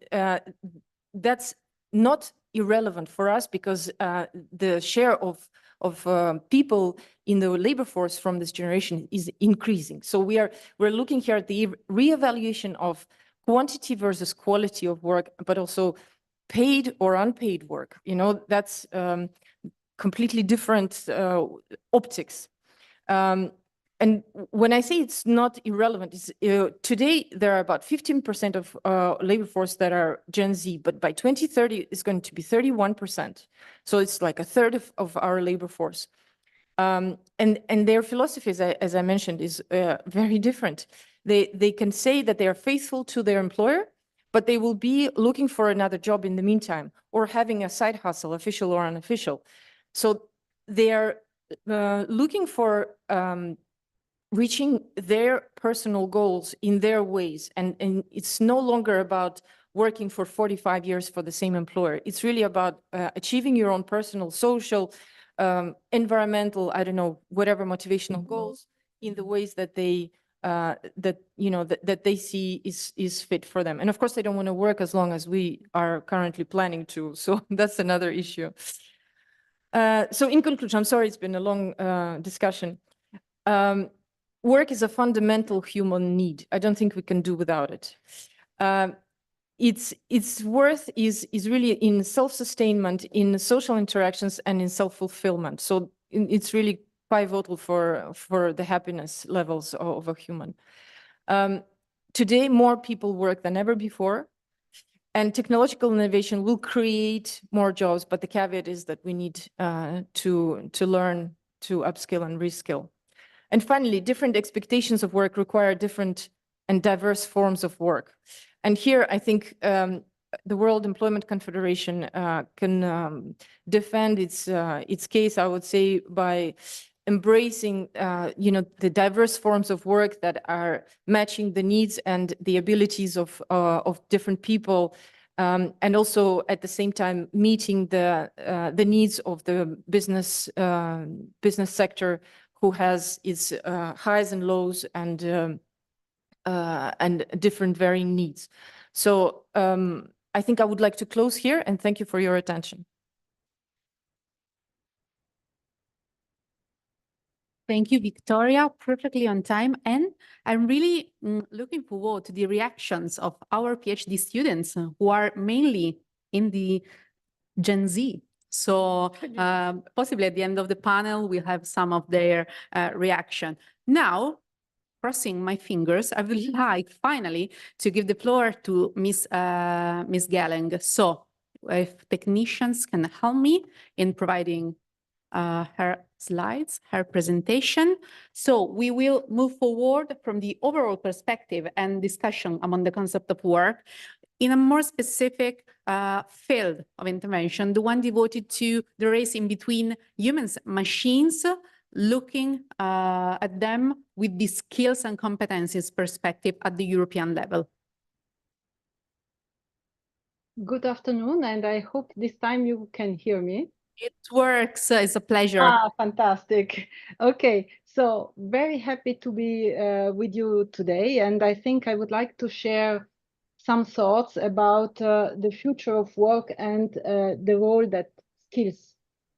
that's not irrelevant for us because the share of people in the labor force from this generation is increasing. So we're looking here at the reevaluation of quantity versus quality of work, but also paid or unpaid work. You know, that's completely different optics. And when I say it's not irrelevant, it's, today there are about 15% of labor force that are Gen Z, but by 2030 it's going to be 31%. So it's like a third of our labor force. And their philosophy, as I mentioned, is very different. They can say that they are faithful to their employer, but they will be looking for another job in the meantime, or having a side hustle, official or unofficial. So they are looking for reaching their personal goals in their ways. And it's no longer about working for 45 years for the same employer. It's really about achieving your own personal, social, environmental, I don't know, whatever motivational goals in the ways that they that they see is fit for them. And of course, they don't want to work as long as we are currently planning to. So that's another issue. So in conclusion, I'm sorry, it's been a long discussion. Work is a fundamental human need. I don't think we can do without it. Its worth is really in self-sustainment, in social interactions, and in self-fulfillment. So it's really pivotal for the happiness levels of a human. Today, more people work than ever before, and technological innovation will create more jobs, but the caveat is that we need to learn to upskill and reskill. And finally, different expectations of work require different and diverse forms of work. And here, I think the World Employment Confederation can defend its case, I would say, by embracing, the diverse forms of work that are matching the needs and the abilities of different people, and also at the same time meeting the needs of the business sector, who has its highs and lows and different varying needs. So I think I would like to close here and thank you for your attention. Thank you, Victoria, perfectly on time. And I'm really looking forward to the reactions of our PhD students who are mainly in the Gen Z. So possibly at the end of the panel, we'll have some of their reaction. Now, crossing my fingers, I would like finally to give the floor to Miss Gelling. So if technicians can help me in providing her slides, her presentation. So we will move forward from the overall perspective and discussion among the concept of work in a more specific field of intervention, the one devoted to the race in between humans and machines, looking at them with the skills and competencies perspective at the European level. Good afternoon, and I hope this time you can hear me. It works. It's a pleasure. Ah, fantastic. Okay, so very happy to be with you today, and I think I would like to share some thoughts about the future of work and the role that skills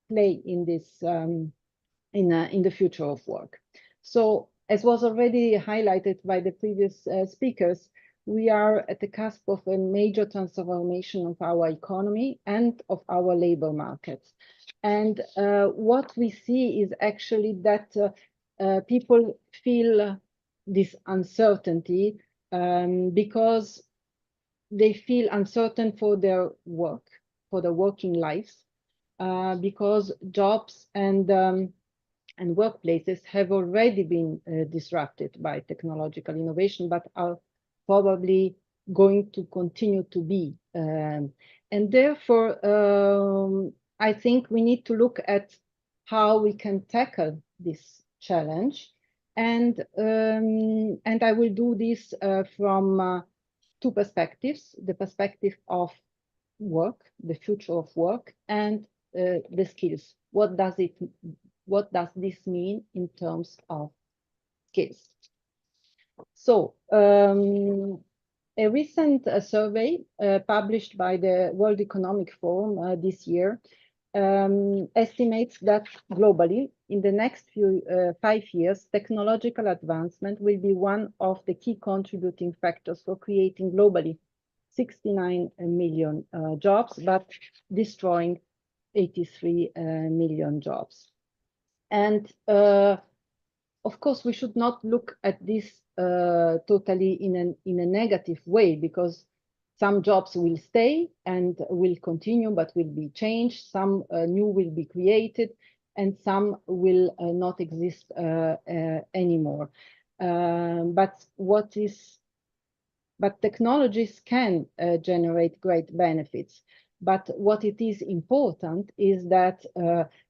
play in this in the future of work. So, as was already highlighted by the previous speakers, we are at the cusp of a major transformation of our economy and of our labor markets. And what we see is actually that people feel this uncertainty because they feel uncertain for their work, for their working lives, because jobs and workplaces have already been disrupted by technological innovation, but are probably going to continue to be. And therefore, I think we need to look at how we can tackle this challenge. And I will do this from two perspectives: the perspective of work, the future of work, and the skills. What does this mean in terms of skills? So a recent survey published by the World Economic Forum this year estimates that globally, in the next 5 years, technological advancement will be one of the key contributing factors for creating globally 69 million jobs, but destroying 83 million jobs. And of course, we should not look at this totally in a negative way, because some jobs will stay and will continue, but will be changed. Some new will be created, and some will not exist anymore. But technologies can generate great benefits. But what it is important is that,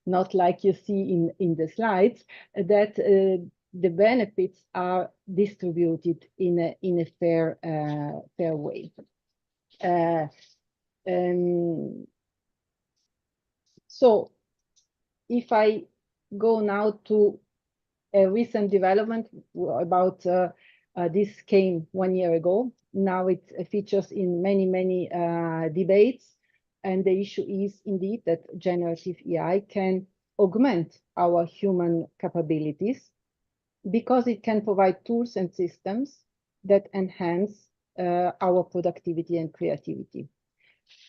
not like you see in the slides, that the benefits are distributed in a fair way. So if I go now to a recent development about this came 1 year ago. Now it features in many debates. And the issue is indeed that generative AI can augment our human capabilities because it can provide tools and systems that enhance our productivity and creativity.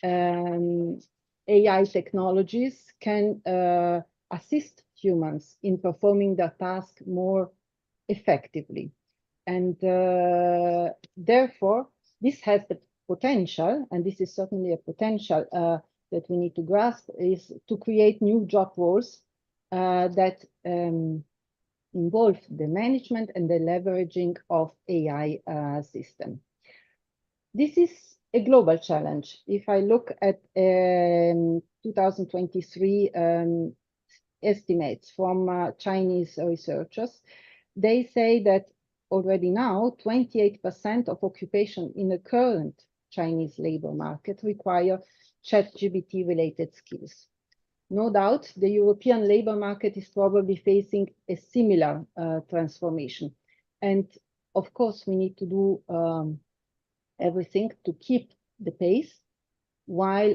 AI technologies can assist humans in performing their task more effectively. And therefore, this has the potential, and this is certainly a potential that we need to grasp, is to create new job roles that involve the management and the leveraging of AI system. This is a global challenge. If I look at 2023 estimates from Chinese researchers, they say that already now 28% of occupation in the current Chinese labor market require ChatGPT related skills. No doubt, the European labor market is probably facing a similar transformation. And of course, we need to do everything to keep the pace while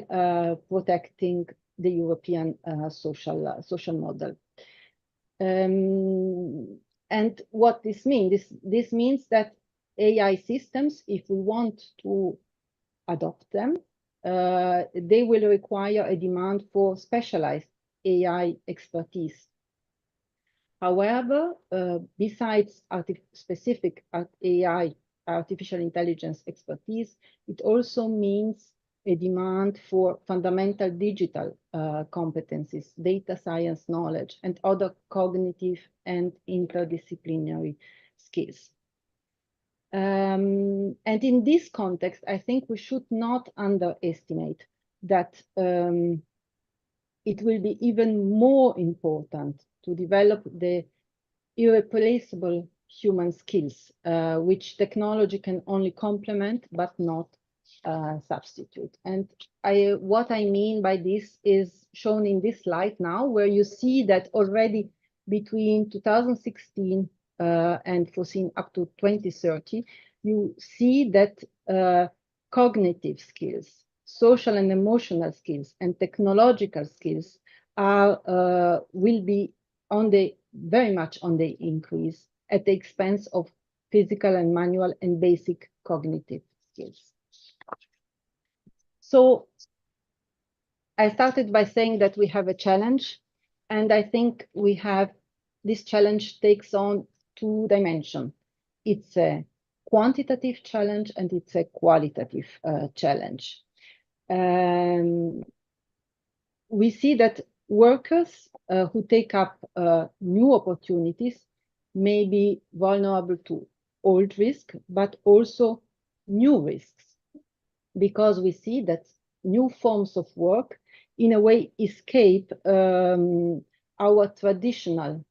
protecting the European social model. And what this means? This means that AI systems, if we want to adopt them, they will require a demand for specialized AI expertise. However, besides specific AI, artificial intelligence expertise, it also means a demand for fundamental digital competencies, data science knowledge, and other cognitive and interdisciplinary skills. And in this context, I think we should not underestimate that it will be even more important to develop the irreplaceable human skills, which technology can only complement but not substitute. And what I mean by this is shown in this slide now, where you see that already between 2016 and foreseen up to 2030, you see that cognitive skills, social and emotional skills, and technological skills will be very much on the increase at the expense of physical and manual and basic cognitive skills. So I started by saying that we have a challenge, and I think this challenge takes on two dimensions. It's a quantitative challenge and it's a qualitative challenge. We see that workers who take up new opportunities may be vulnerable to old risk, but also new risks, because we see that new forms of work in a way escape our traditional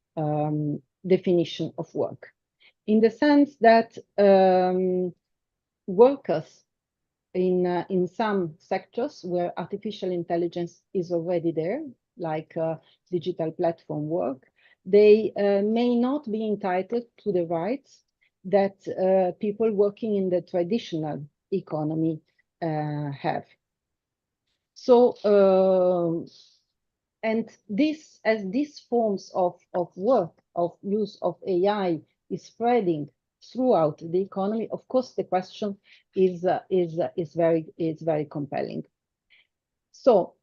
definition of work, in the sense that workers in some sectors where artificial intelligence is already there, like digital platform work, they may not be entitled to the rights that people working in the traditional economy have. So, and as these forms of work, of use of AI is spreading throughout the economy, of course, the question is very compelling. So,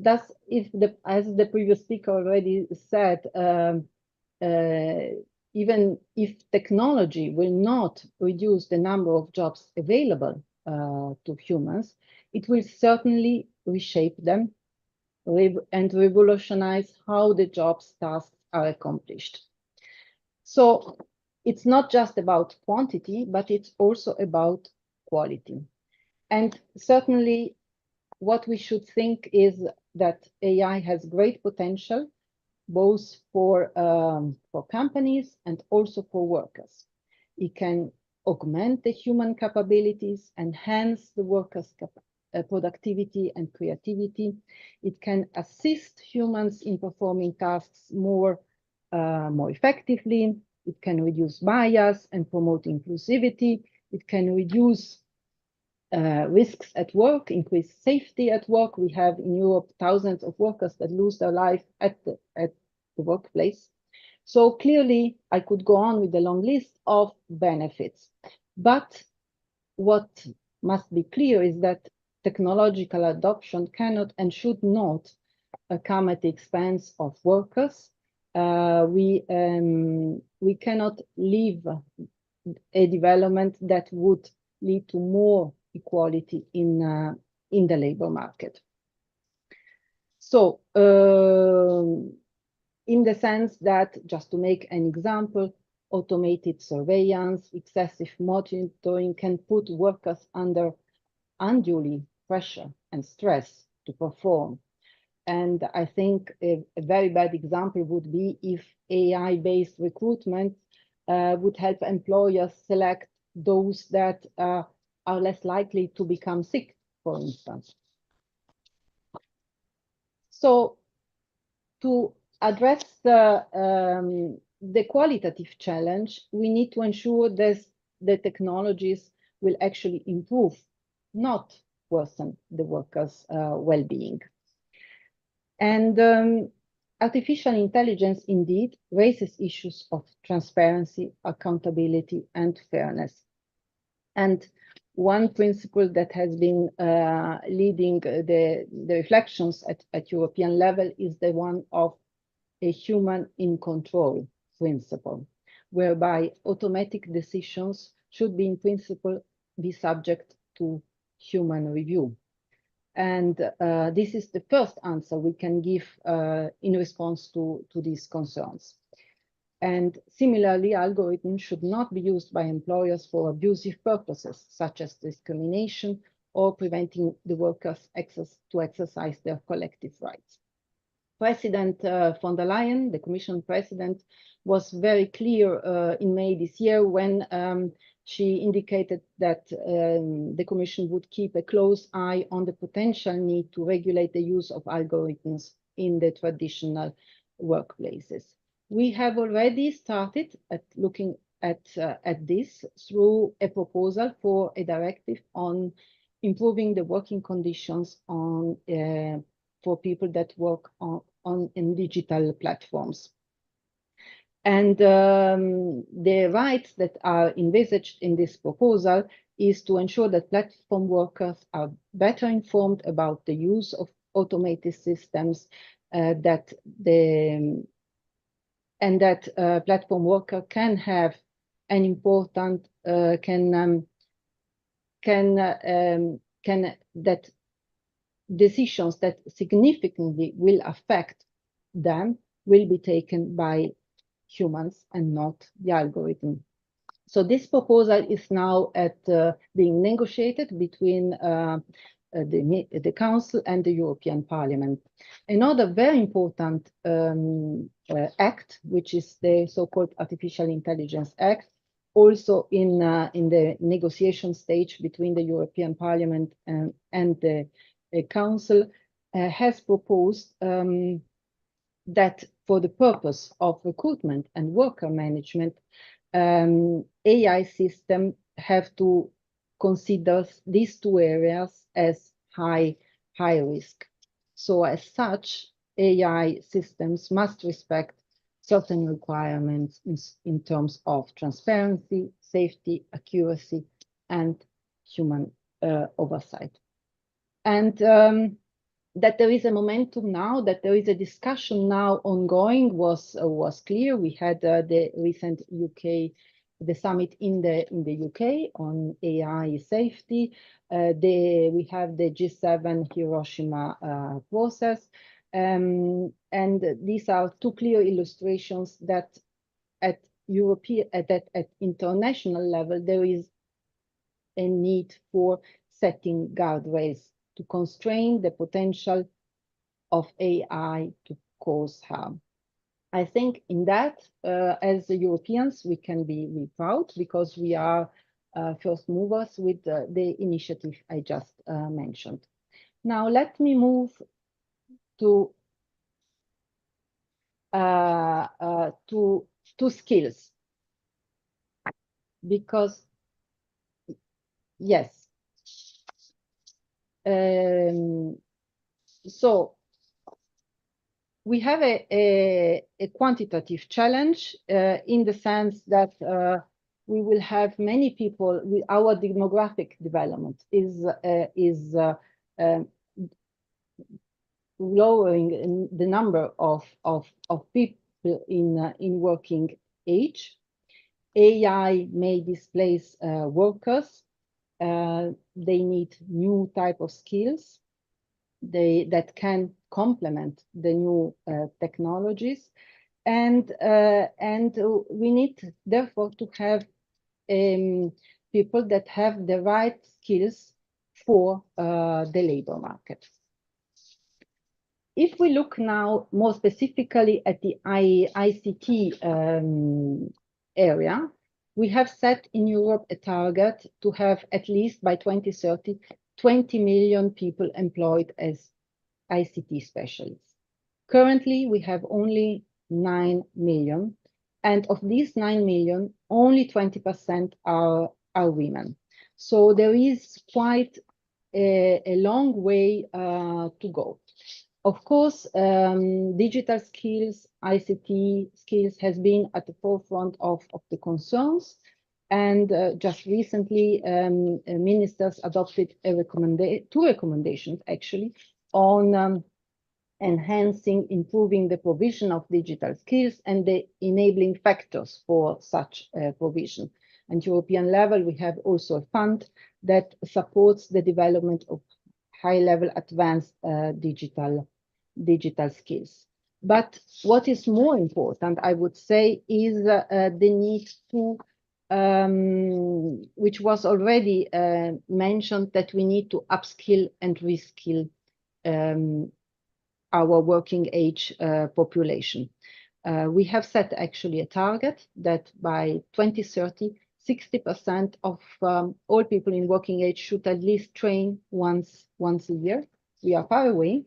as the previous speaker already said, even if technology will not reduce the number of jobs available to humans, it will certainly reshape them and revolutionize how the jobs tasks are accomplished. So it's not just about quantity, but it's also about quality. And certainly what we should think is that AI has great potential, both for companies and also for workers. It can augment the human capabilities, enhance the workers' productivity and creativity. It can assist humans in performing tasks more effectively. It can reduce bias and promote inclusivity. It can reduce risks at work, increase safety at work. We have in Europe thousands of workers that lose their life at the workplace. So clearly, I could go on with a long list of benefits. But what must be clear is that technological adoption cannot and should not come at the expense of workers. We cannot leave a development that would lead to more equality in the labor market. So, in the sense that, just to make an example, automated surveillance, excessive monitoring can put workers under unduly pressure and stress to perform. And I think a very bad example would be if AI-based recruitment would help employers select those that are less likely to become sick, for instance. So to address the qualitative challenge, we need to ensure that the technologies will actually improve, not worsen the workers' well-being. And artificial intelligence indeed raises issues of transparency, accountability, and fairness. And one principle that has been leading the reflections at European level is the one of a human in control principle, whereby automatic decisions should be in principle be subject to human review. And this is the first answer we can give in response to these concerns. And similarly, algorithms should not be used by employers for abusive purposes, such as discrimination or preventing the workers to exercise their collective rights. President von der Leyen, the Commission President, was very clear in May this year when she indicated that the Commission would keep a close eye on the potential need to regulate the use of algorithms in the traditional workplaces. We have already started looking at this through a proposal for a directive on improving the working conditions for people that work in digital platforms. And the rights that are envisaged in this proposal is to ensure that platform workers are better informed about the use of automated systems, that platform worker can have an important that decisions that significantly will affect them will be taken by humans and not the algorithm. So this proposal is now being negotiated between the Council and the European Parliament. Another very important act, which is the so-called Artificial Intelligence Act, also in the negotiation stage between the European Parliament and the Council, has proposed that for the purpose of recruitment and worker management, AI systems have to consider these two areas as high risk. So as such, AI systems must respect certain requirements in terms of transparency, safety, accuracy, and human oversight. And that there is a momentum now, that there is a discussion now ongoing was clear. We had the recent the summit in the UK on AI safety. We have the G7 Hiroshima process. And these are two clear illustrations that at international level, there is a need for setting guardrails to constrain the potential of AI to cause harm. I think in that, as Europeans, we can be proud because we are first movers with the initiative I just mentioned. Now let me move to skills, because yes. So we have a quantitative challenge in the sense that we will have many people. Our demographic development is lowering the number of people in working age. AI may displace workers. They need new type of skills that can complement the new technologies, and we need therefore to have people that have the right skills for the labor market. If we look now more specifically at the ICT area, we have set in Europe a target to have at least by 2030, 20 million people employed as ICT specialists. Currently, we have only 9 million, and of these 9 million, only 20% are women. So there is quite a long way to go. Of course, digital skills, ICT skills has been at the forefront of the concerns. And just recently, ministers adopted two recommendations, actually, on enhancing, improving the provision of digital skills and the enabling factors for such provision. At European level, we have also a fund that supports the development of high-level advanced digital skills. But what is more important, I would say, is the need to, which was already mentioned, that we need to upskill and reskill our working age population. We have set actually a target that by 2030, 60% of all people in working age should at least train once a year. We are far away.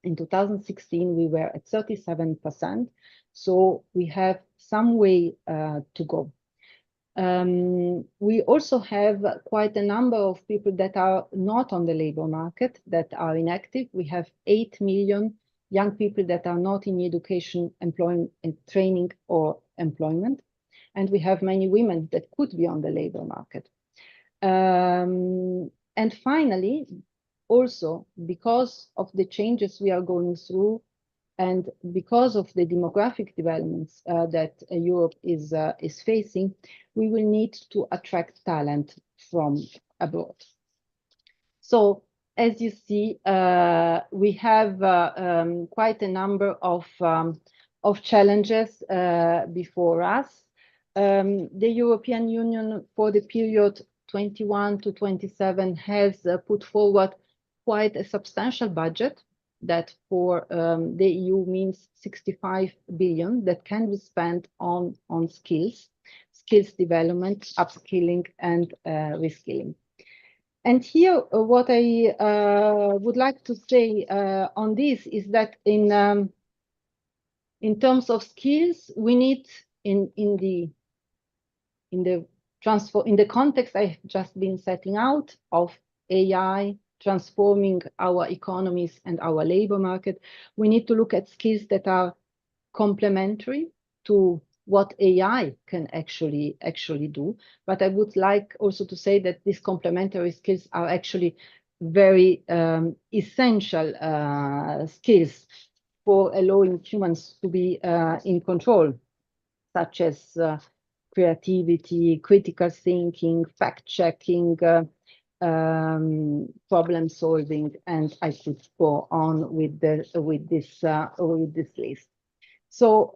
In 2016, we were at 37%. So we have some way to go. We also have quite a number of people that are not on the labor market, that are inactive. We have 8 million young people that are not in education, employment, and training or employment. And we have many women that could be on the labor market. And finally, also, because of the changes we are going through and because of the demographic developments that Europe is facing, we will need to attract talent from abroad. So, as you see, we have quite a number of challenges before us. The European Union, for the period 21 to 27, has put forward quite a substantial budget that for the EU means 65 billion that can be spent on skills development, upskilling, and reskilling. And here, what I would like to say on this is that in terms of skills, we need in the context I've just been setting out of AI transforming our economies and our labor market, we need to look at skills that are complementary to what AI can actually do. But I would like also to say that these complementary skills are actually very essential skills for allowing humans to be in control, such as creativity, critical thinking, fact-checking, problem solving, and I could go on with this list. So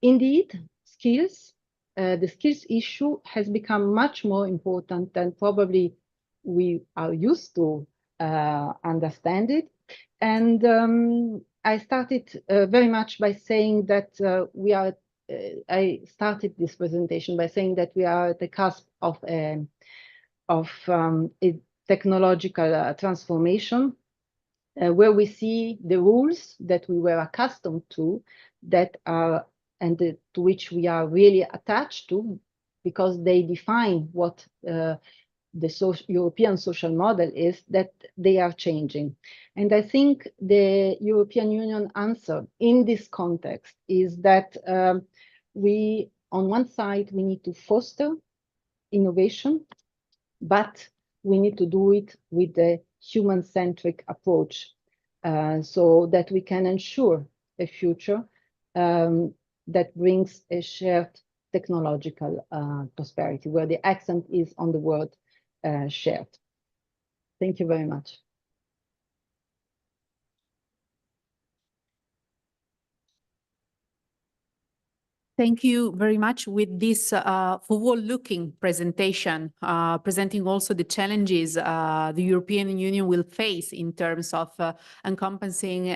indeed, skills, the skills issue has become much more important than probably we are used to understand it. And I started very much by saying that we are I started this presentation by saying that we are at the cusp of a technological transformation, where we see the rules that we were accustomed to, that are to which we are really attached to, because they define what the European social model is, that they are changing. And I think the European Union answer in this context is that we, on one side, we need to foster innovation, but we need to do it with a human-centric approach, so that we can ensure a future that brings a shared technological prosperity, where the accent is on the word shared. Thank you very much. Thank you very much with this forward-looking presentation, presenting also the challenges the European Union will face in terms of encompassing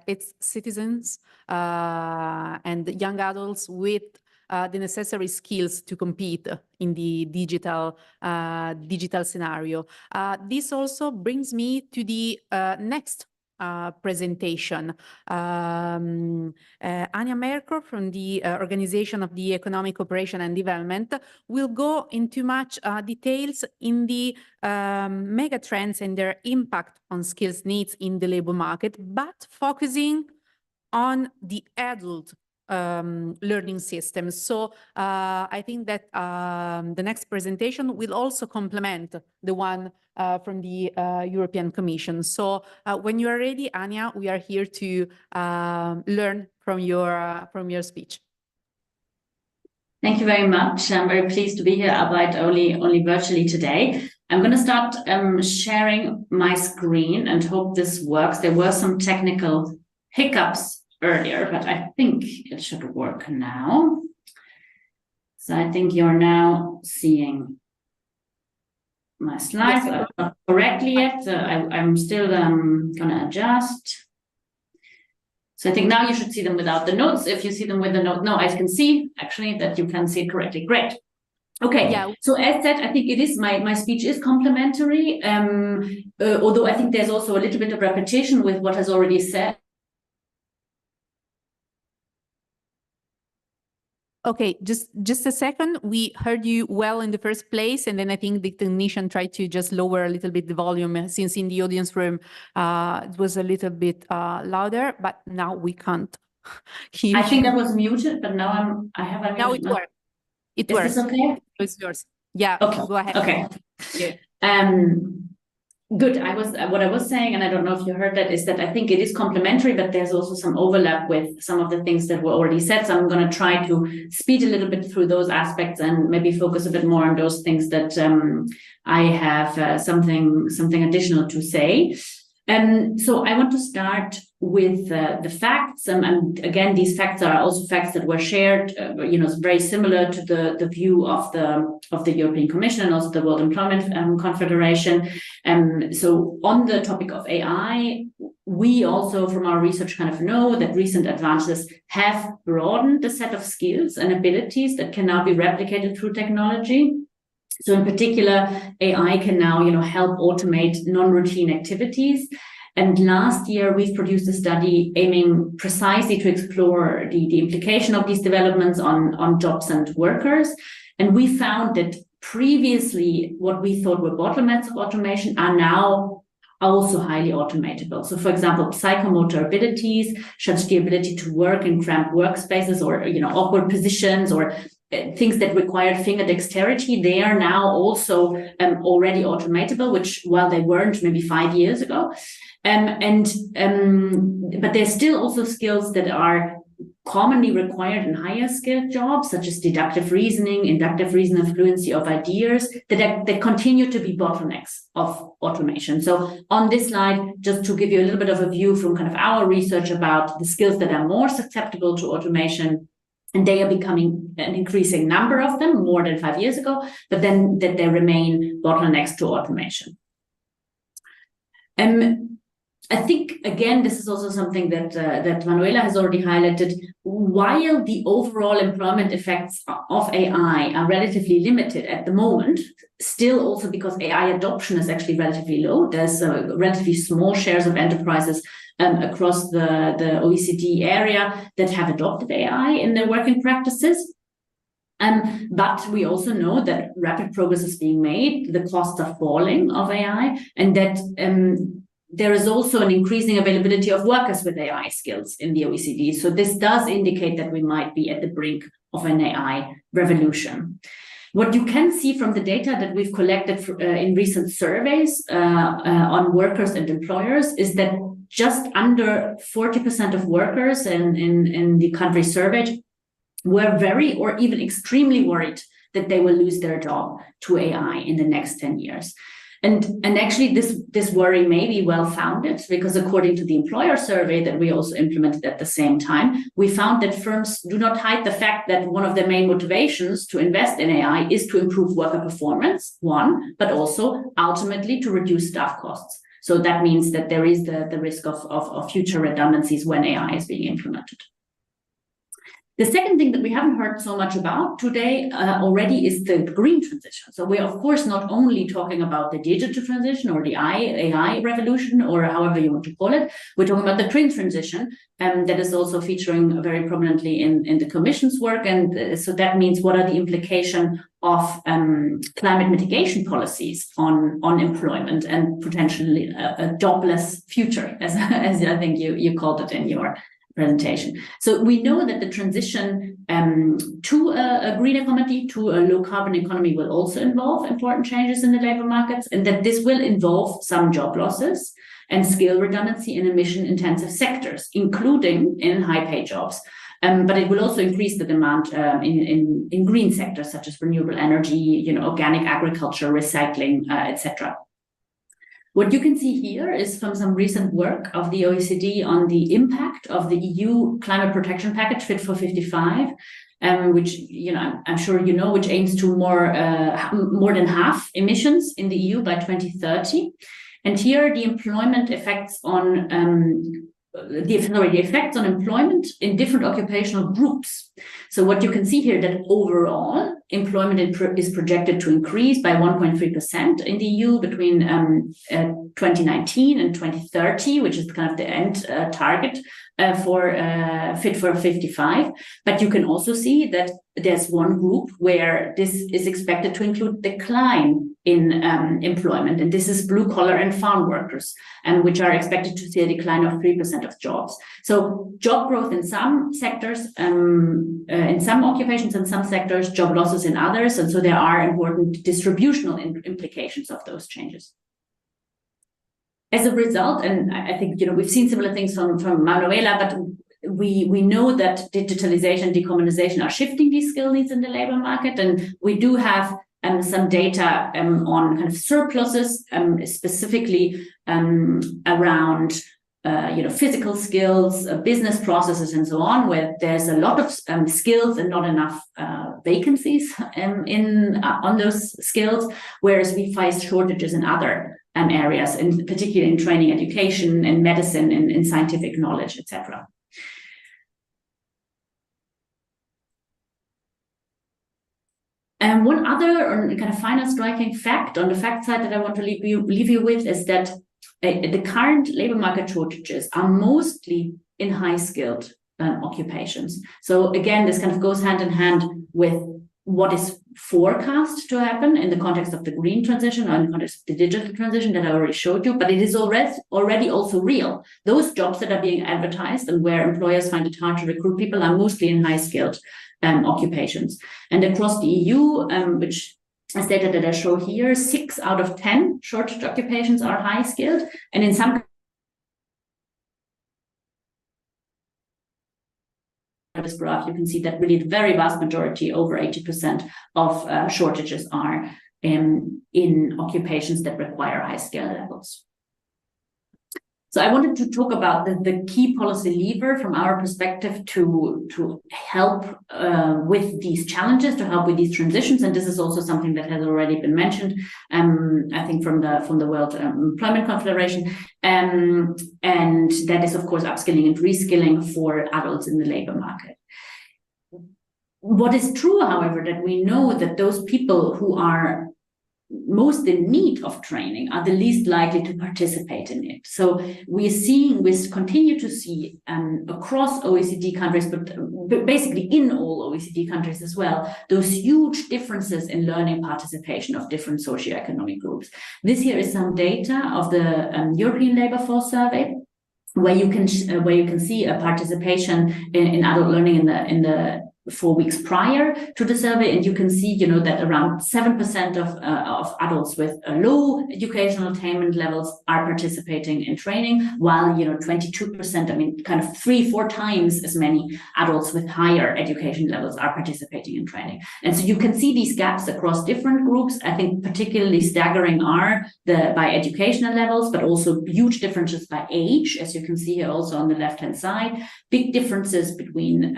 its citizens and young adults with the necessary skills to compete in the digital scenario. This also brings me to the next presentation. Anja Merkur from the Organization of the Economic Cooperation and Development will go into much details in the mega trends and their impact on skills needs in the labor market, but focusing on the adult learning systems. So I think that the next presentation will also complement the one from the European Commission. So when you are ready, Anja, we are here to learn from your speech. Thank you very much. I'm very pleased to be here, albeit only virtually today. I'm going to start sharing my screen and hope this works. There were some technical hiccups earlier, but I think it should work now. So I think you're now seeing my slides. Yes, not correctly yet. I'm still going to adjust. So I think now you should see them without the notes. If you see them with the note, no, I can see actually that you can see it correctly. Great. Okay, yeah. So as said, I think it is my speech is complementary, although I think there's also a little bit of repetition with what has already said. Okay, just a second. We heard you well in the first place, and then I think the technician tried to just lower a little bit the volume, since in the audience room it was a little bit louder, but now we can't hear I think that was muted, but now I have unmuted. Now it works. It Is works. this okay? It's yours. Yeah, okay. Go ahead. Okay. Yeah. Good. What I was saying, and I don't know if you heard that, is that I think it is complementary, but there's also some overlap with some of the things that were already said. So I'm going to try to speed a little bit through those aspects and maybe focus a bit more on those things that I have something additional to say. So I want to start with the facts, and again, these facts are also facts that were shared. Very similar to the view of the European Commission and also the World Employment Confederation. So on the topic of AI, we also from our research kind of know that recent advances have broadened the set of skills and abilities that can now be replicated through technology. So in particular, AI can now, help automate non-routine activities. And last year, we've produced a study aiming precisely to explore the implication of these developments on jobs and workers. And we found that previously, what we thought were bottlenecks of automation are now also highly automatable. So, for example, psychomotor abilities, such the ability to work in cramped workspaces or, awkward positions or things that required finger dexterity, they are now also already automatable, which while they weren't maybe 5 years ago. But there's still also skills that are commonly required in higher skilled jobs, such as deductive reasoning, inductive reasoning, fluency of ideas, that continue to be bottlenecks of automation. So on this slide, just to give you a little bit of a view from kind of our research about the skills that are more susceptible to automation, and they are becoming an increasing number of them, more than 5 years ago, but then that they remain bottlenecks to automation. I think, again, this is also something that that Manuela has already highlighted. While the overall employment effects of AI are relatively limited at the moment, still also because AI adoption is actually relatively low, there's relatively small shares of enterprises across the OECD area that have adopted AI in their working practices. But we also know that rapid progress is being made, the costs are falling of AI, and that there is also an increasing availability of workers with AI skills in the OECD. So this does indicate that we might be at the brink of an AI revolution. What you can see from the data that we've collected in recent surveys on workers and employers is that just under 40% of workers in the country surveyed were very or even extremely worried that they will lose their job to AI in the next 10 years. And actually this worry may be well-founded, because according to the employer survey that we also implemented at the same time, we found that firms do not hide the fact that one of their main motivations to invest in AI is to improve worker performance, one, but also ultimately to reduce staff costs. So that means that there is the risk of future redundancies when AI is being implemented. The second thing that we haven't heard so much about today already is the green transition. So we're, of course, not only talking about the digital transition or the AI revolution, or however you want to call it, we're talking about the green transition that is also featuring very prominently in the Commission's work. And so that means, what are the implications of climate mitigation policies on employment and potentially a jobless future, as I think you called it in your presentation. So we know that the transition to a green economy, to a low carbon economy, will also involve important changes in the labor markets, and that this will involve some job losses and skill redundancy in emission intensive sectors, including in high paid jobs. But it will also increase the demand in green sectors such as renewable energy, organic agriculture, recycling, etc. What you can see here is from some recent work of the OECD on the impact of the EU climate protection package Fit for 55, which I'm sure which aims to more than half emissions in the EU by 2030. And here the employment effects on the effects on employment in different occupational groups. So what you can see here, that overall employment is projected to increase by 1.3% in the EU between 2019 and 2030, which is kind of the end target for Fit for 55. But you can also see that there's one group where this is expected to include decline in employment, and this is blue collar and farm workers, which are expected to see a decline of 3% of jobs. So job growth in some sectors, in some occupations in some sectors, job losses in others, and so there are important distributional implications of those changes. As a result, and I think we've seen similar things from Manuela, but we know that digitalization, decarbonization are shifting these skill needs in the labor market, and we do have some data on kind of surpluses, specifically around physical skills, business processes, and so on, where there's a lot of skills and not enough vacancies on those skills, whereas we face shortages in other areas, and particularly in training, education, in medicine, in scientific knowledge, etc. And one other kind of final striking fact on the fact side that I want to leave you with is that the current labor market shortages are mostly in high-skilled occupations. So again, this kind of goes hand in hand with what is forecast to happen in the context of the green transition or in the context of the digital transition that I already showed you, but it is already also real. Those jobs that are being advertised and where employers find it hard to recruit people are mostly in high-skilled occupations. And across the EU, which is data that I show here, 6 out of 10 shortage occupations are high-skilled, and in some this graph, you can see that really the very vast majority, over 80% of shortages are in occupations that require high skill levels. So I wanted to talk about the key policy lever from our perspective to help with these challenges, to help with these transitions. And this is also something that has already been mentioned, I think from the World Employment Confederation. And that is, of course, upskilling and reskilling for adults in the labor market. What is true, however, that we know that those people who are most in need of training are the least likely to participate in it. So we continue to see across OECD countries, but basically in all OECD countries as well, those huge differences in learning participation of different socioeconomic groups. This here is some data of the European Labour Force Survey, where you can see a participation in adult learning in the 4 weeks prior to the survey, and you can see, that around 7% of adults with low educational attainment levels are participating in training, while 22%, I mean, kind of 3-4 times as many adults with higher education levels are participating in training. And so you can see these gaps across different groups. I think particularly staggering are by educational levels, but also huge differences by age, as you can see here also on the left-hand side. Big differences between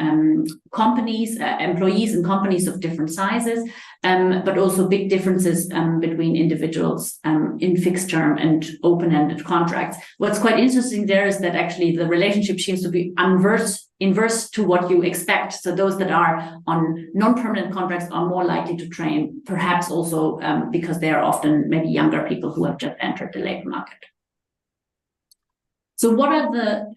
employees and companies of different sizes, but also big differences between individuals in fixed term and open-ended contracts. What's quite interesting there is that actually the relationship seems to be inverse to what you expect. So those that are on non-permanent contracts are more likely to train, perhaps also because they are often maybe younger people who have just entered the labor market. So what are the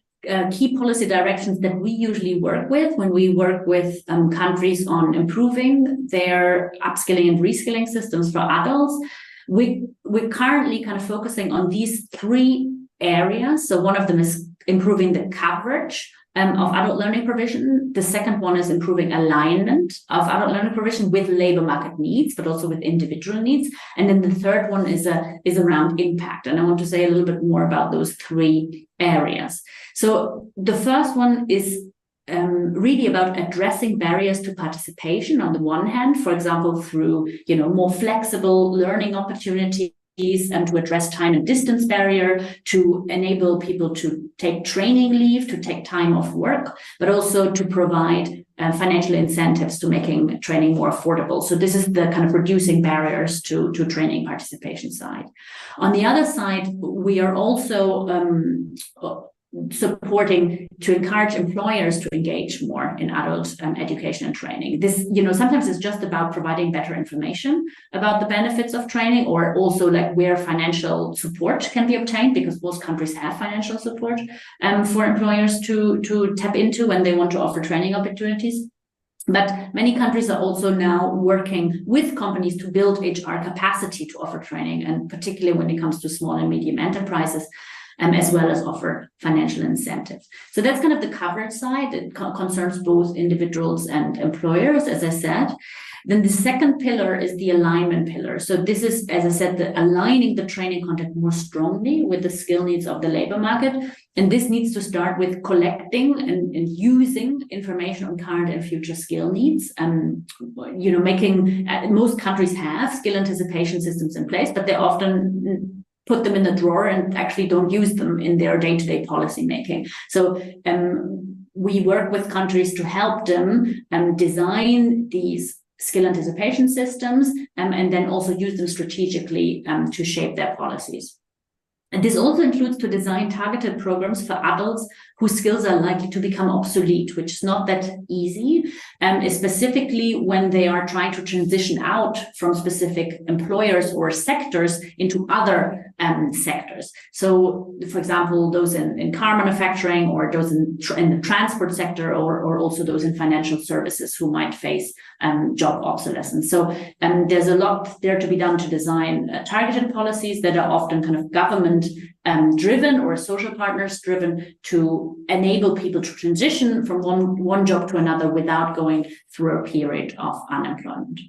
key policy directions that we usually work with when we work with countries on improving their upskilling and reskilling systems for adults? We're currently kind of focusing on these 3 areas. So one of them is improving the coverage of adult learning provision. The second one is improving alignment of adult learning provision with labor market needs, but also with individual needs. And then the third one is around impact. And I want to say a little bit more about those 3 areas. So the first one is really about addressing barriers to participation on the one hand, for example, through more flexible learning opportunities, and to address time and distance barrier, to enable people to take training leave, to take time off work, but also to provide financial incentives to making training more affordable. So this is the kind of reducing barriers to training participation side. On the other side, we are also supporting to encourage employers to engage more in adult education and training. This, sometimes it's just about providing better information about the benefits of training, or also like where financial support can be obtained, because most countries have financial support for employers to tap into when they want to offer training opportunities. But many countries are also now working with companies to build HR capacity to offer training, and particularly when it comes to small and medium enterprises, as well as offer financial incentives. So that's kind of the coverage side. It concerns both individuals and employers, as I said. Then the second pillar is the alignment pillar. So this is, as I said, aligning the training content more strongly with the skill needs of the labor market. And this needs to start with collecting and using information on current and future skill needs. Most countries have skill anticipation systems in place, but they often put them in a drawer and actually don't use them in their day-to-day policy making. So we work with countries to help them design these skill anticipation systems and then also use them strategically to shape their policies. And this also includes to design targeted programs for adults whose skills are likely to become obsolete, which is not that easy, specifically when they are trying to transition out from specific employers or sectors into other sectors. So, for example, those in car manufacturing, or those in the transport sector, or also those in financial services who might face job obsolescence. So there's a lot there to be done to design targeted policies that are often kind of government driven or social partners driven to enable people to transition from one job to another without going through a period of unemployment.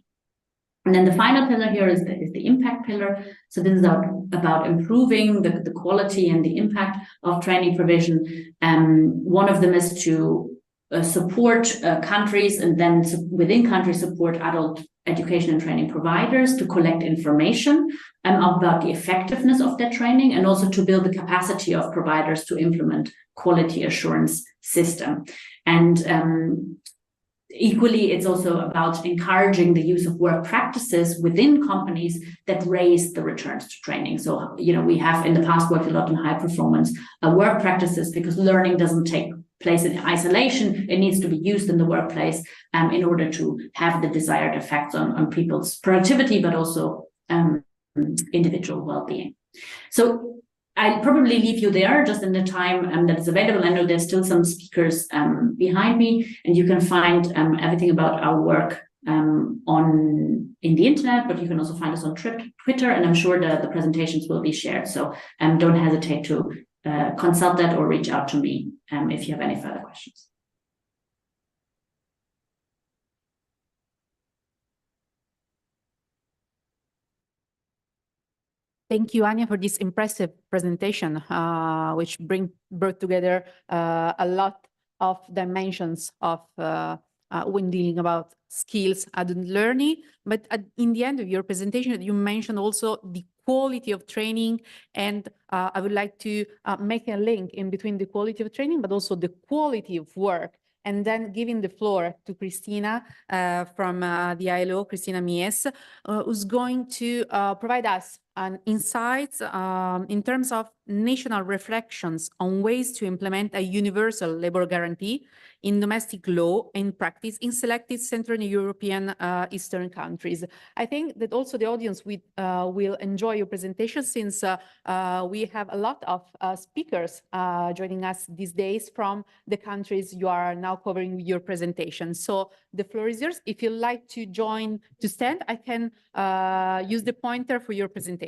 And then the final pillar here is the impact pillar. So this is about improving the quality and the impact of training provision. One of them is to support countries, and then within countries support adult education and training providers to collect information about the effectiveness of their training, and also to build the capacity of providers to implement quality assurance system. And equally, it's also about encouraging the use of work practices within companies that raise the returns to training. So, we have in the past worked a lot on high performance work practices, because learning doesn't take place in isolation. It needs to be used in the workplace in order to have the desired effects on people's productivity, but also individual well-being. So I'll probably leave you there just in the time that is available. I know there's still some speakers behind me, and you can find everything about our work in the internet, but you can also find us on Twitter, and I'm sure the presentations will be shared. So don't hesitate to consult that or reach out to me if you have any further questions. Thank you, Anya, for this impressive presentation, which brought together a lot of dimensions of when dealing about skills, adult learning. But in the end of your presentation, you mentioned also the quality of training, and I would like to make a link in between the quality of training, but also the quality of work. And then giving the floor to Christina from the ILO, Christina Mies, who's going to provide us an insights in terms of national reflections on ways to implement a universal labor guarantee in domestic law and practice in selected Central European Eastern countries. I think that also the audience will enjoy your presentation, since we have a lot of speakers joining us these days from the countries you are now covering with your presentation. So the floor is yours. If you'd like to join to stand, I can use the pointer for your presentation.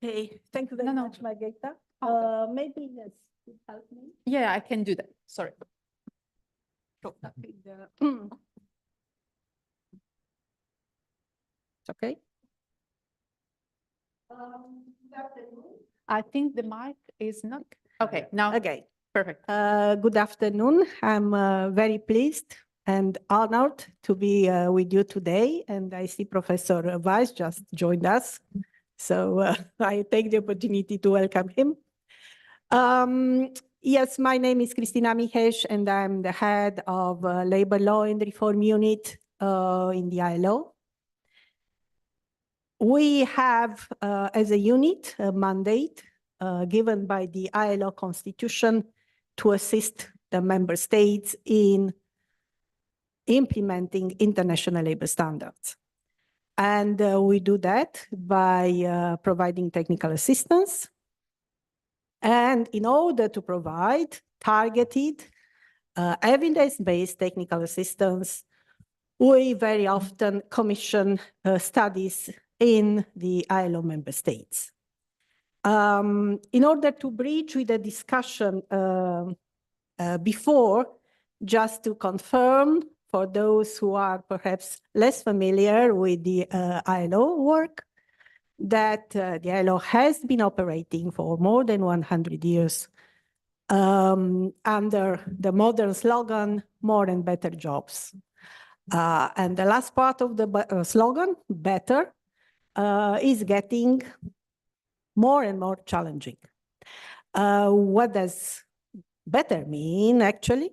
Hey, thank you very much, Margherita. Maybe yes, it help me. Yeah, I can do that. Sorry. Okay. I think the mic is not. Okay, now. Okay. Perfect. Good afternoon. I'm very pleased and honored to be with you today. And I see Professor Weiss just joined us. So I take the opportunity to welcome him. Yes, my name is Christina Mies, and I'm the head of Labor Law and Reform Unit in the ILO. We have, as a unit, a mandate given by the ILO Constitution to assist the member states in implementing international labor standards. And we do that by providing technical assistance. And in order to provide targeted, evidence-based technical assistance, we very often commission studies in the ILO member states. In order to bridge with the discussion before, just to confirm for those who are perhaps less familiar with the ILO work, that the ILO has been operating for more than 100 years under the modern slogan, more and better jobs. And the last part of the slogan, better, is getting more and more challenging. What does better mean, actually?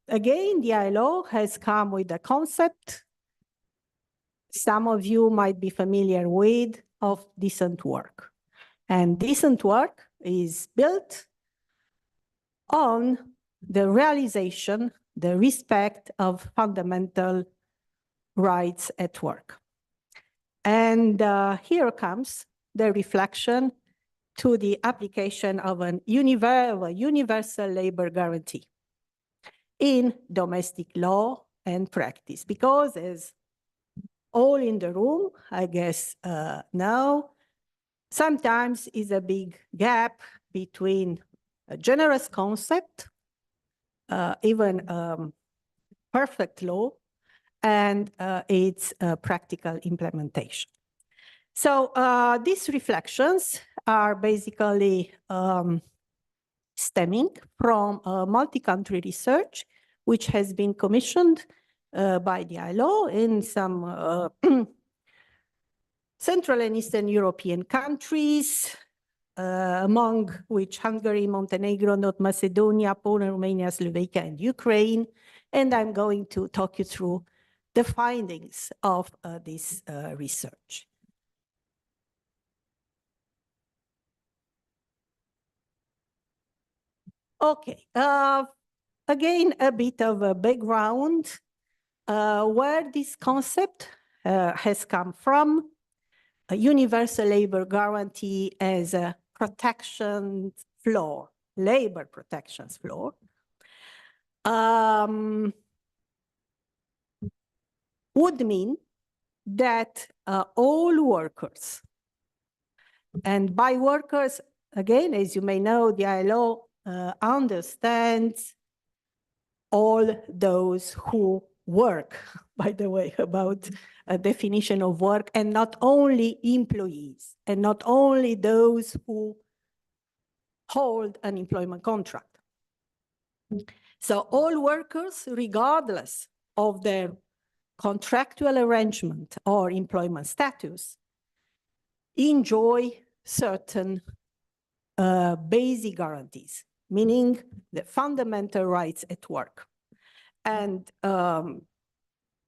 Again, the ILO has come with a concept some of you might be familiar with, of decent work. And decent work is built on the realization, the respect of fundamental rights at work. And here comes the reflection to the application of a universal labor guarantee in domestic law and practice. Because as all in the room, I guess now, sometimes is a big gap between a generous concept, even perfect law, and its practical implementation. So these reflections are basically stemming from multi-country research, which has been commissioned by the ILO in some Central and Eastern European countries, among which Hungary, Montenegro, North Macedonia, Poland, Romania, Slovakia, and Ukraine. And I'm going to talk you through the findings of this research. Okay, again, a bit of a background where this concept has come from. A universal labor guarantee as a protection floor, labor protections floor. Would mean that all workers, and by workers, again, as you may know, the ILO understands all those who work, by the way, about a definition of work, and not only employees, and not only those who hold an employment contract. So all workers, regardless of their contractual arrangement or employment status, enjoy certain basic guarantees, meaning the fundamental rights at work. And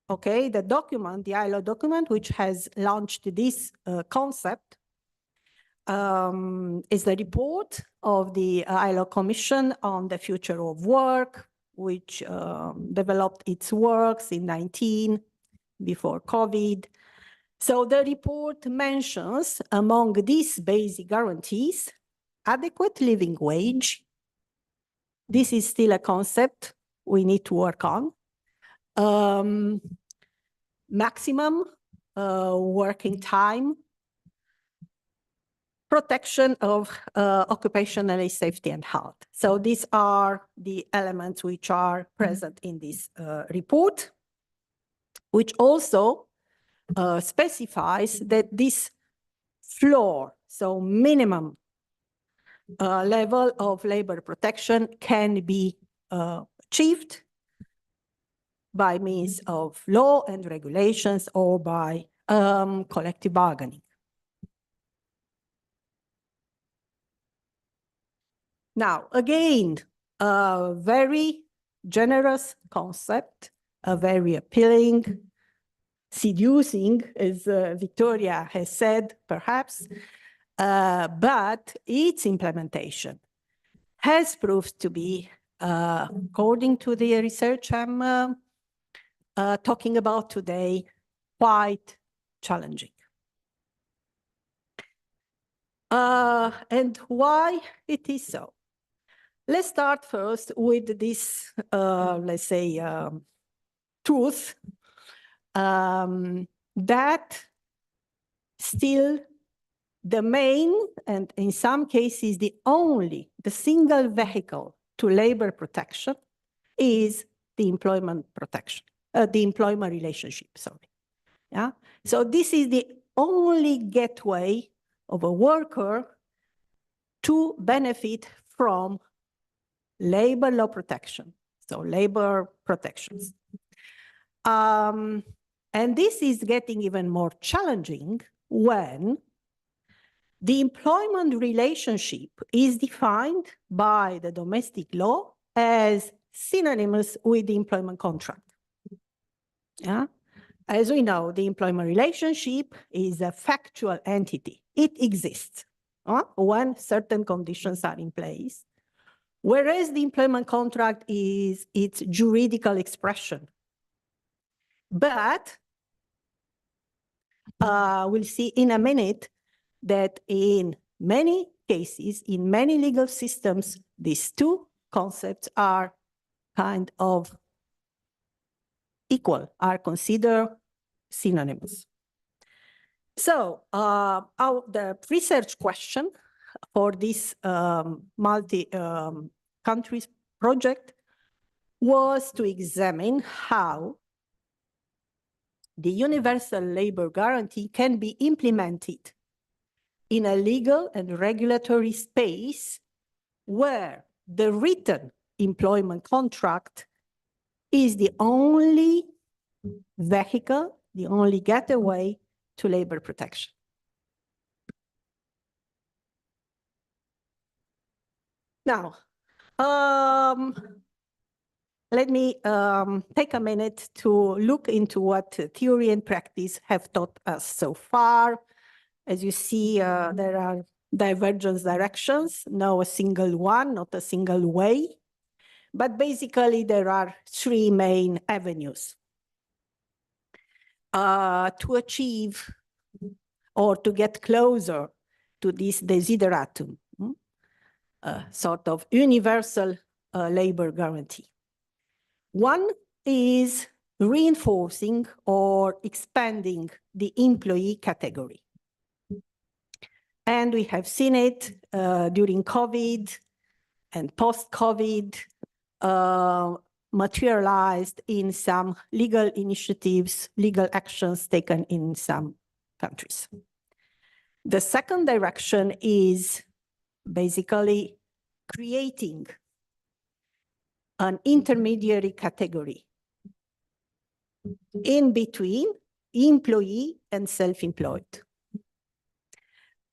okay, the document, the ILO document, which has launched this concept, is the report of the ILO Commission on the Future of Work, which developed its works in 2019, before COVID. So the report mentions, among these basic guarantees, adequate living wage. This is still a concept we need to work on. Maximum working time, protection of occupational safety and health. So these are the elements which are present in this report, which also specifies that this floor, so minimum level of labor protection, can be achieved by means of law and regulations or by collective bargaining. Now, again, a very generous concept, a very appealing, seducing, as Victoria has said, perhaps, but its implementation has proved to be, according to the research I'm talking about today, quite challenging. And why it is so? Let's start first with this, let's say, truth that still the main, and in some cases the single vehicle to labor protection is the employment protection, the employment relationship, sorry. Yeah. So this is the only gateway of a worker to benefit from labor law protection, so labor protections. And this is getting even more challenging when the employment relationship is defined by the domestic law as synonymous with the employment contract. Yeah? As we know, the employment relationship is a factual entity. It exists when certain conditions are in place, whereas the employment contract is its juridical expression. But we'll see in a minute that in many cases, in many legal systems, these two concepts are kind of equal, are considered synonymous. So the research question for this multi-countries project was to examine how the universal labor guarantee can be implemented in a legal and regulatory space where the written employment contract is the only vehicle, the only getaway to labor protection. Now, let me take a minute to look into what theory and practice have taught us so far. As you see, there are divergent directions, no a single one, not a single way. But basically, there are three main avenues to achieve or to get closer to this desideratum, sort of universal labor guarantee. One is reinforcing or expanding the employee category. And we have seen it during COVID and post-COVID, materialized in some legal initiatives, legal actions taken in some countries. The second direction is basically creating an intermediary category in between employee and self-employed.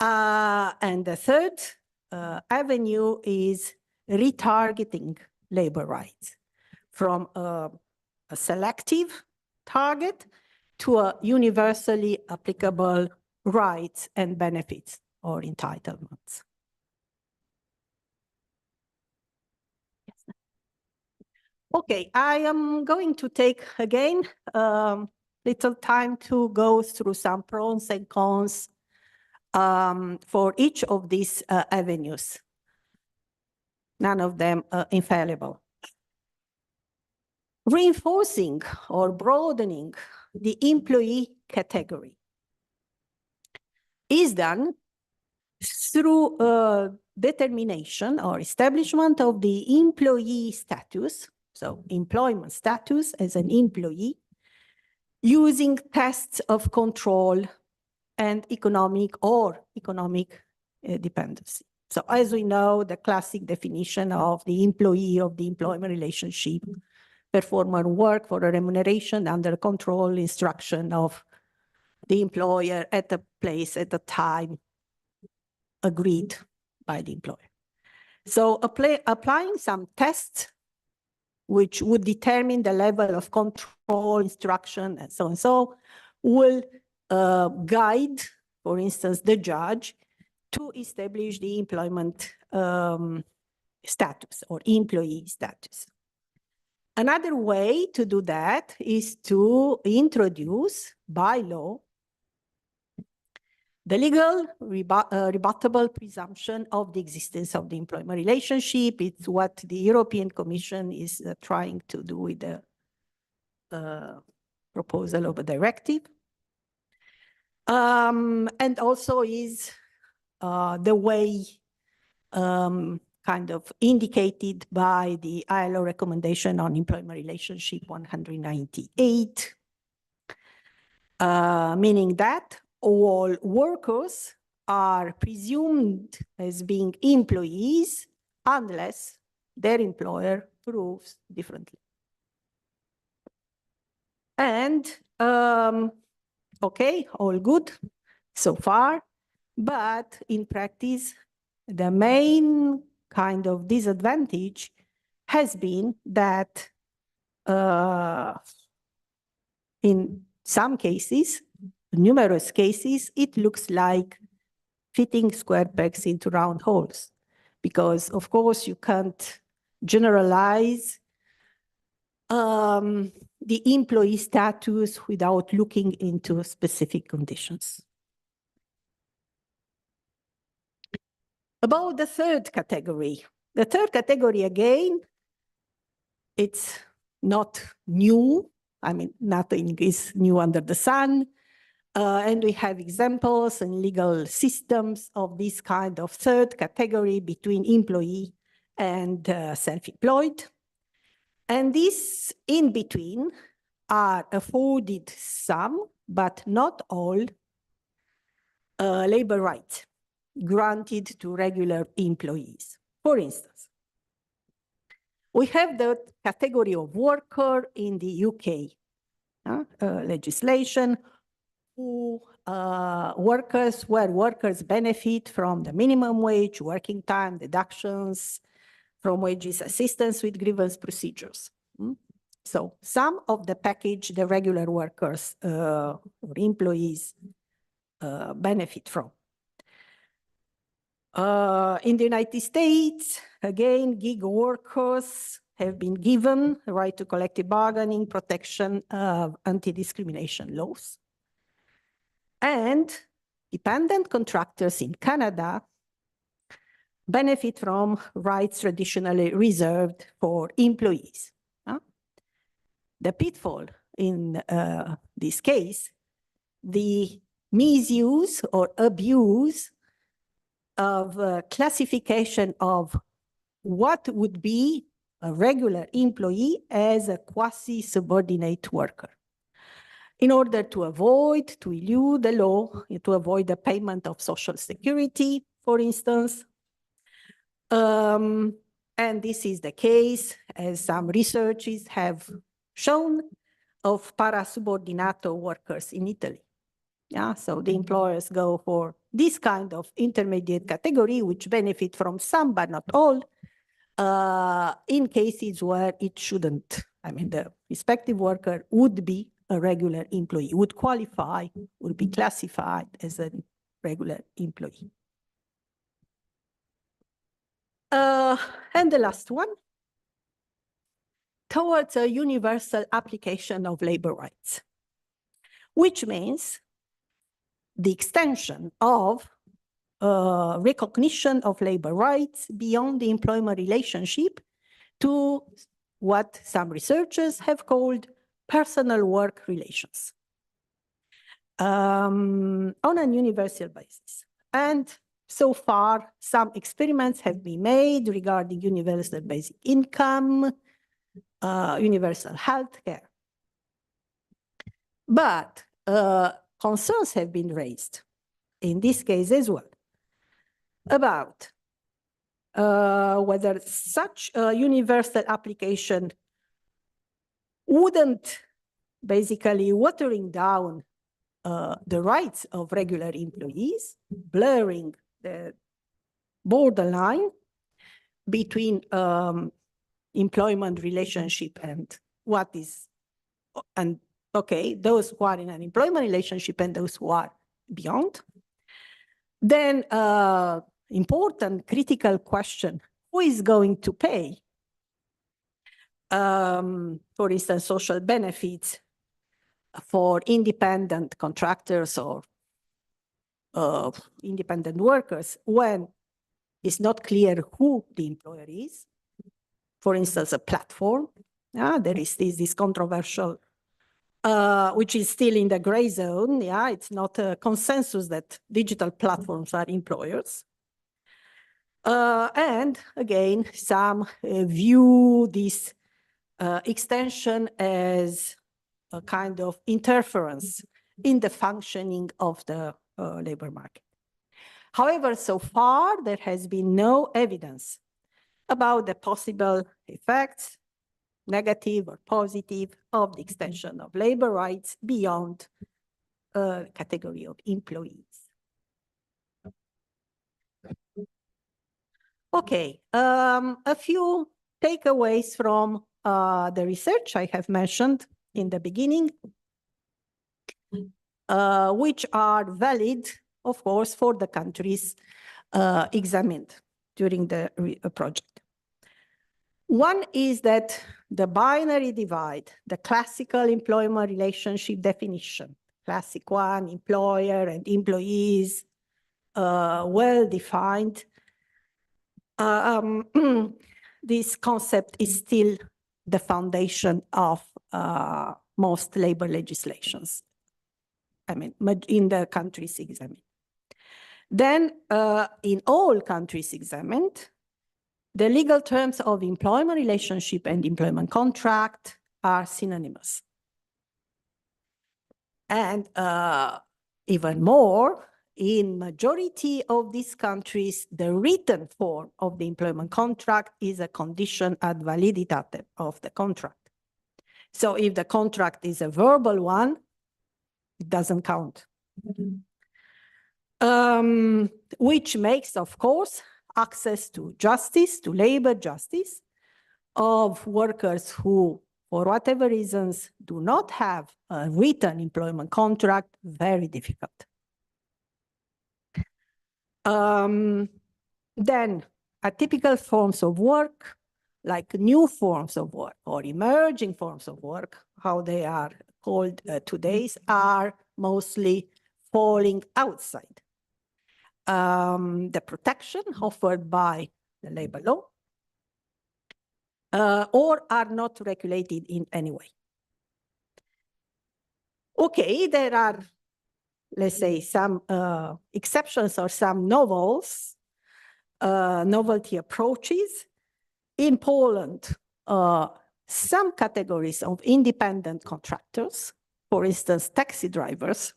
And the third avenue is retargeting labor rights from a selective target to a universally applicable rights and benefits or entitlements. Okay, I am going to take again little time to go through some pros and cons for each of these avenues. None of them infallible. Reinforcing or broadening the employee category is done through determination or establishment of the employee status, so employment status as an employee, using tests of control and economic dependency. So as we know, the classic definition of the employee of the employment relationship, performer work for a remuneration under control, instruction of the employer at a place, at a time agreed by the employer. So applying some tests which would determine the level of control, instruction, and so will guide, for instance, the judge to establish the employment status or employee status. Another way to do that is to introduce by law the legal rebuttable presumption of the existence of the employment relationship. It's what the European Commission is trying to do with the proposal of a directive. And also is the way kind of indicated by the ILO recommendation on employment relationship 198, meaning that all workers are presumed as being employees unless their employer proves differently. And okay, all good so far, but in practice, the main kind of disadvantage has been that in some cases, numerous cases, it looks like fitting square pegs into round holes, because of course you can't generalize the employee status without looking into specific conditions. About the third category. The third category, again, it's not new. I mean, nothing is new under the sun. And we have examples and legal systems of this kind of third category between employee and self-employed. And these in between are afforded some, but not all, labor rights granted to regular employees. For instance, We have the category of worker in the UK legislation, where workers benefit from the minimum wage, working time, deductions from wages, assistance with grievance procedures. So some of the package the regular workers or employees benefit from. In the United States, again, gig workers have been given the right to collective bargaining, protection of anti-discrimination laws. And dependent contractors in Canada benefit from rights traditionally reserved for employees. The pitfall in this case, the misuse or abuse of classification of what would be a regular employee as a quasi-subordinate worker. In order to avoid, to elude the law, to avoid the payment of Social Security, for instance. And this is the case, as some researches have shown, of parasubordinato workers in Italy. Yeah, so the employers go for this kind of intermediate category, which benefit from some, but not all, in cases where it shouldn't. I mean, the respective worker would be a regular employee, would qualify, would be classified as a regular employee. And the last one, towards a universal application of labor rights, which means the extension of recognition of labor rights beyond the employment relationship to what some researchers have called personal work relations on a universal basis. And so far, some experiments have been made regarding universal basic income, universal health care. But concerns have been raised in this case as well about whether such a universal application wouldn't basically watering down the rights of regular employees, blurring the borderline between employment relationship and what is, and okay, those who are in an employment relationship and those who are beyond. Then important critical question, who is going to pay? For instance, social benefits for independent contractors or independent workers when it's not clear who the employer is. For instance, a platform. There is this controversial, which is still in the gray zone. Yeah, it's not a consensus that digital platforms are employers. And again, some view this extension as a kind of interference in the functioning of the labor market. However, so far, there has been no evidence about the possible effects, negative or positive, of the extension of labor rights beyond a category of employees. Okay, a few takeaways from the research I have mentioned in the beginning, which are valid, of course, for the countries examined during the project. One is that the binary divide, the classical employment relationship definition, classic one, employer and employees, well defined. This concept is still the foundation of most labor legislations, I mean, in the countries examined. Then, in all countries examined, the legal terms of employment relationship and employment contract are synonymous. And even more, in majority of these countries, the written form of the employment contract is a condition ad validitate of the contract. So if the contract is a verbal one, it doesn't count. Which makes, of course, access to justice, to labor justice, of workers who, for whatever reasons, do not have a written employment contract, very difficult. Then atypical forms of work, like new forms of work or emerging forms of work, how they are called today, are mostly falling outside the protection offered by the labor law, or are not regulated in any way. Okay, there are, let's say, some exceptions or some novelty approaches. In Poland, some categories of independent contractors, for instance, taxi drivers,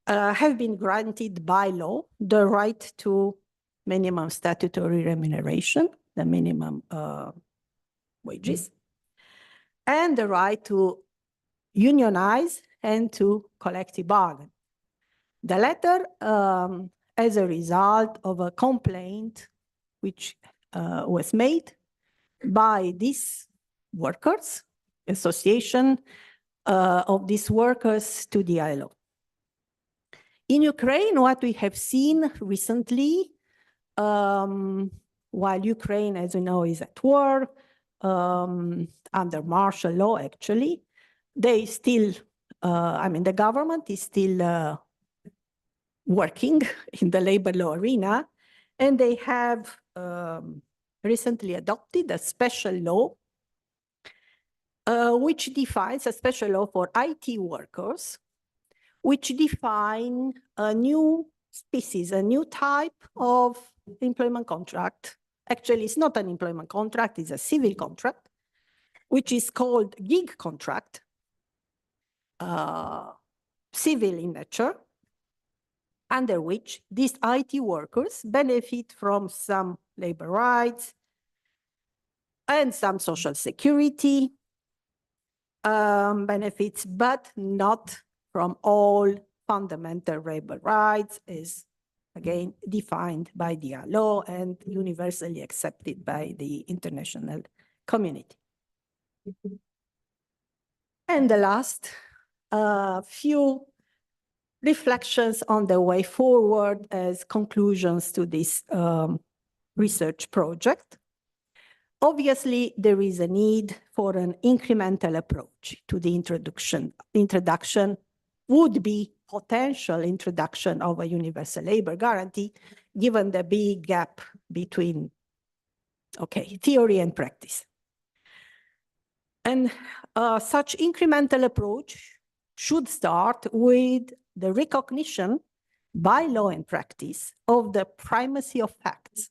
have been granted by law the right to minimum statutory remuneration, the minimum wages, and the right to unionize and to collective bargain. The latter, as a result of a complaint which was made by these workers, association of these workers to the ILO. In Ukraine, what we have seen recently, while Ukraine, as you know, is at war, under martial law, actually, they still, the government is still working in the labor law arena, and they have recently adopted a special law which defines a special law for IT workers, which define a new species, a new type of employment contract. Actually, it's not an employment contract, it's a civil contract, which is called gig contract, civil in nature, under which these IT workers benefit from some labor rights and some social security benefits, but not from all fundamental labor rights, as again defined by the law and universally accepted by the international community. And the last few reflections on the way forward as conclusions to this research project. Obviously, there is a need for an incremental approach to the introduction would be potential introduction of a universal labor guarantee, given the big gap between, theory and practice. And such incremental approach should start with the recognition by law and practice of the primacy of facts.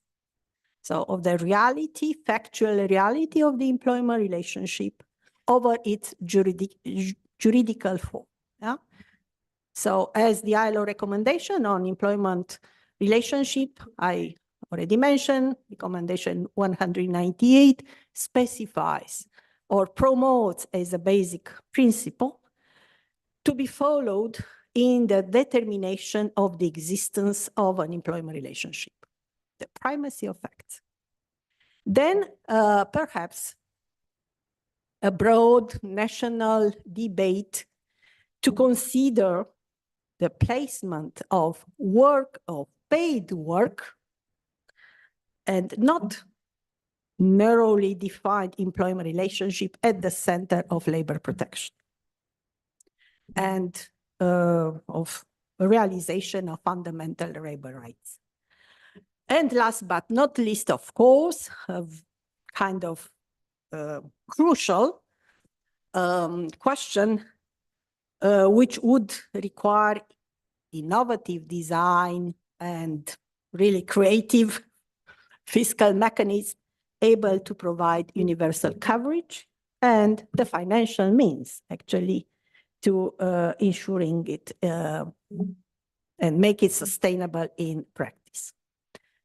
So of the reality, factual reality of the employment relationship over its juridical form. Yeah? So as the ILO recommendation on employment relationship, I already mentioned, recommendation 198 specifies or promotes as a basic principle to be followed in the determination of the existence of an employment relationship, the primacy of facts. Then perhaps a broad national debate to consider the placement of work, of paid work, and not narrowly defined employment relationship at the center of labor protection and of realization of fundamental labor rights. And last but not least, of course, a kind of crucial question which would require innovative design and really creative fiscal mechanism able to provide universal coverage and the financial means actually to ensuring it and make it sustainable in practice.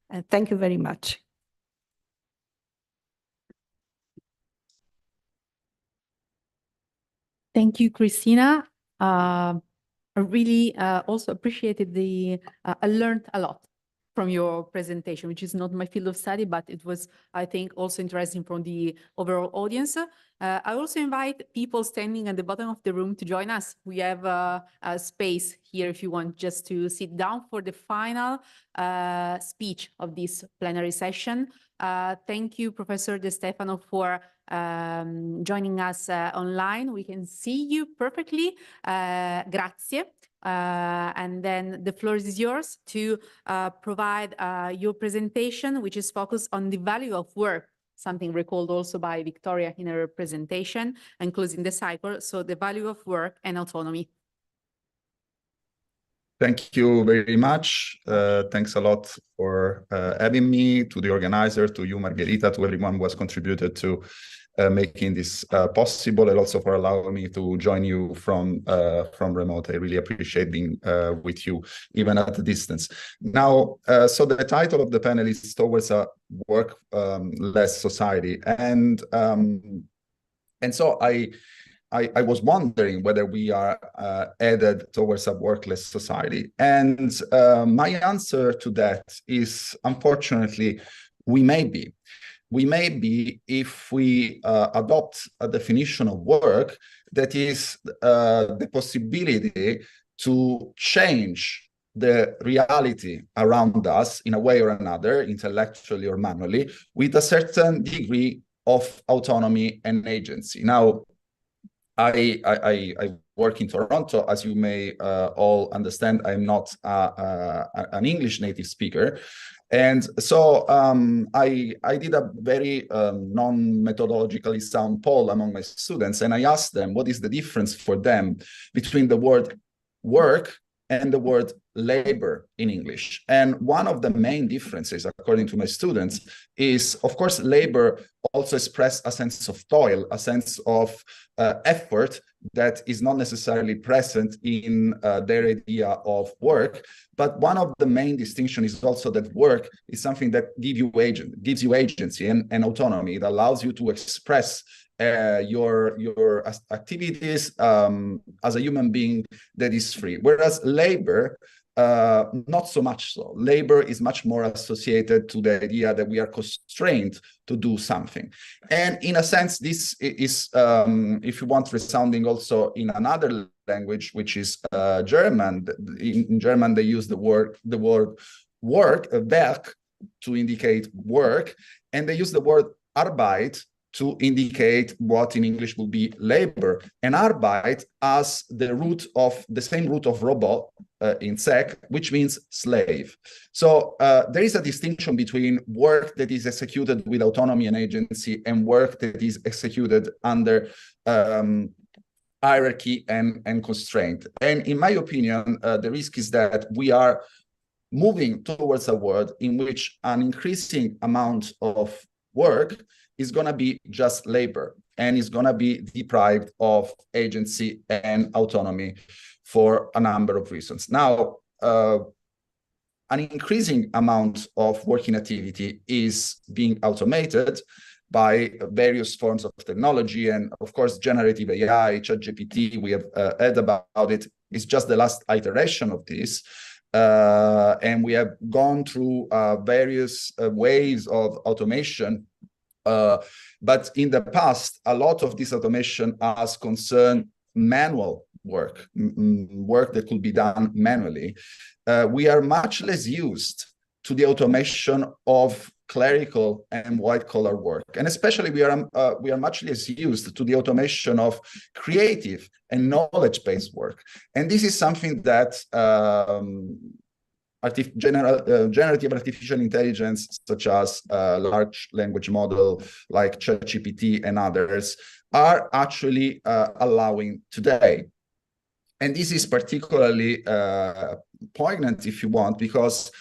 And thank you very much. Thank you, Christina. I really also appreciated I learned a lot from your presentation, which is not my field of study, but it was, I think, also interesting from the overall audience. I also invite people standing at the bottom of the room to join us. We have a space here if you want just to sit down for the final speech of this plenary session. Thank you, Professor De Stefano, for joining us online. We can see you perfectly. Grazie. And then the floor is yours to provide your presentation, which is focused on the value of work, something recalled also by Victoria in her presentation, and closing the cycle. So the value of work and autonomy. Thank you very much. Thanks a lot for having me, to the organizer, to you, Margherita, to everyone who has contributed to making this possible, and also for allowing me to join you from remote. I really appreciate being with you, even at a distance. Now, so the title of the panel is Towards a Work-less Society, and so I was wondering whether we are headed towards a workless society. And my answer to that is, unfortunately, we may be. We may be if we adopt a definition of work that is the possibility to change the reality around us in a way or another, intellectually or manually, with a certain degree of autonomy and agency. Now, I work in Toronto. As you may all understand, I'm not an English native speaker. And so I did a very non-methodologically sound poll among my students, and I asked them what is the difference for them between the word work and the word labor in English. And one of the main differences, according to my students, is, of course, labor also express a sense of toil, a sense of effort that is not necessarily present in their idea of work. But one of the main distinctions is also that work is something that gives you agency and autonomy. It allows you to express your activities as a human being that is free. Whereas labor, not so much so. Labor is much more associated to the idea that we are constrained to do something. And in a sense, this is, if you want, resounding also in another language, which is German. In German, they use the word work, Werk, to indicate work, and they use the word Arbeit to indicate what in English will be labor. And Arbeit as the same root of robot in Czech, which means slave. So there is a distinction between work that is executed with autonomy and agency and work that is executed under hierarchy and constraint. And in my opinion, the risk is that we are moving towards a world in which an increasing amount of work is going to be just labor and is going to be deprived of agency and autonomy for a number of reasons. Now, an increasing amount of working activity is being automated by various forms of technology, and of course, generative AI, ChatGPT, we have heard about it, is just the last iteration of this. And we have gone through various waves of automation. But in the past, a lot of this automation has concerned manual work, work that could be done manually. We are much less used to the automation of clerical and white-collar work, and especially we are much less used to the automation of creative and knowledge-based work. And this is something that generative artificial intelligence, such as large language model like ChatGPT and others, are actually allowing today. And this is particularly poignant, if you want, because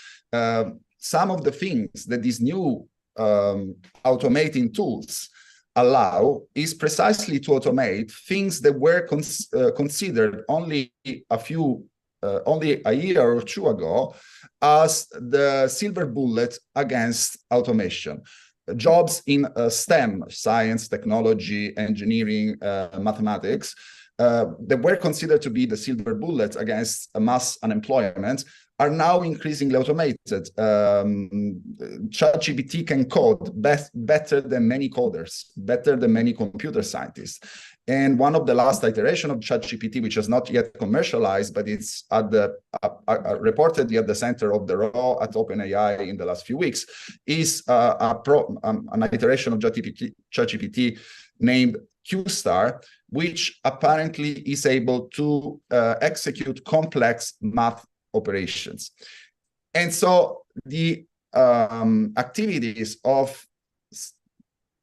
some of the things that these new automating tools allow is precisely to automate things that were considered only a few only a year or two ago as the silver bullet against automation. Jobs in STEM, science, technology, engineering, mathematics, that were considered to be the silver bullet against mass unemployment are now increasingly automated. ChatGPT can code better than many coders, better than many computer scientists. And one of the last iterations of ChatGPT, which is not yet commercialized, but it's at the reportedly at the center of the row at OpenAI in the last few weeks, is an iteration of ChatGPT named Q-Star, which apparently is able to execute complex math operations. And so the activities of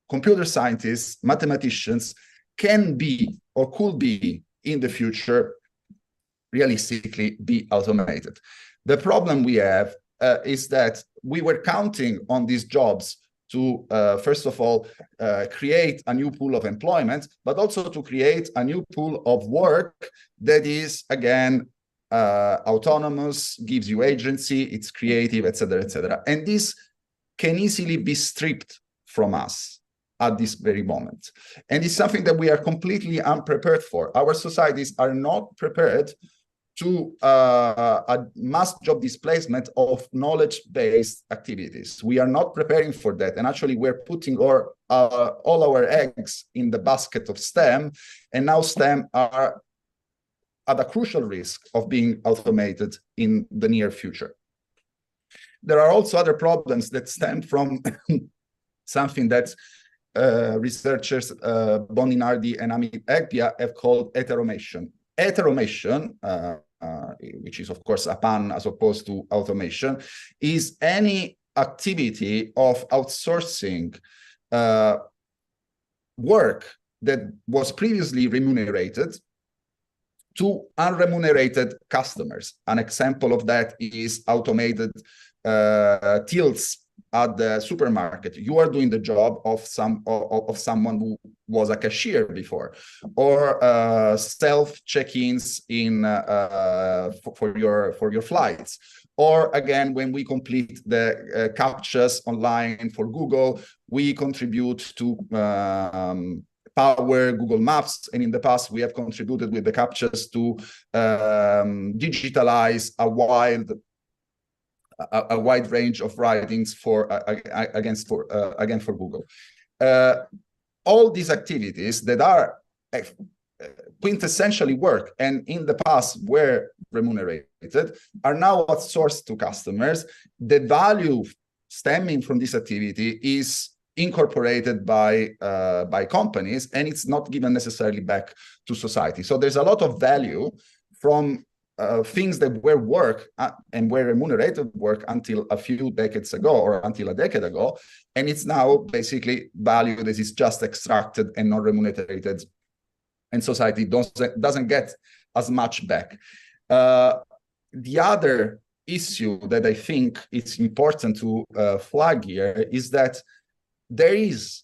computer scientists, mathematicians, can be or could be in the future realistically be automated. The problem we have is that we were counting on these jobs to, first of all, create a new pool of employment, but also to create a new pool of work that is, again, autonomous, gives you agency, it's creative, etc., etc. And this can easily be stripped from us at this very moment. And it's something that we are completely unprepared for. Our societies are not prepared to a mass job displacement of knowledge-based activities. We are not preparing for that. And actually, we're putting all our eggs in the basket of STEM, and now STEM are at a crucial risk of being automated in the near future. There are also other problems that stem from something that researchers Boninardi and Amit Ekpia have called heteromation. Heteromation, which is of course a pun as opposed to automation, is any activity of outsourcing work that was previously remunerated to unremunerated customers. An example of that is automated tills at the supermarket. You are doing the job of someone who was a cashier before, or self check-ins in for your flights. Or again, when we complete the captchas online for Google, we contribute to power Google Maps, and in the past we have contributed with the captchas to digitalize a wide range of writings for Google. All these activities that are quintessentially work and in the past were remunerated are now outsourced to customers. The value stemming from this activity is incorporated by companies, and it's not given necessarily back to society. So there's a lot of value from things that were work and were remunerated work until a few decades ago or until a decade ago, and it's now basically value that is just extracted and not remunerated, and society doesn't get as much back. The other issue that I think it's important to flag here is that there is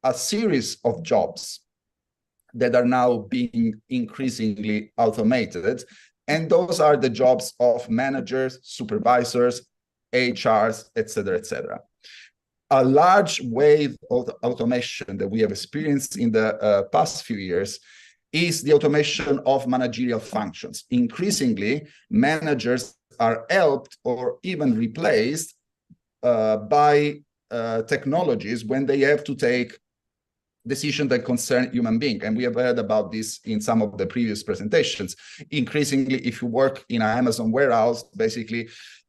a series of jobs that are now being increasingly automated, and those are the jobs of managers, supervisors, HRs, etc., etc. A large wave of automation that we have experienced in the past few years is the automation of managerial functions. Increasingly, managers are helped or even replaced by technologies when they have to take decisions that concern human being. And we have heard about this in some of the previous presentations. Increasingly, if you work in an Amazon warehouse, basically,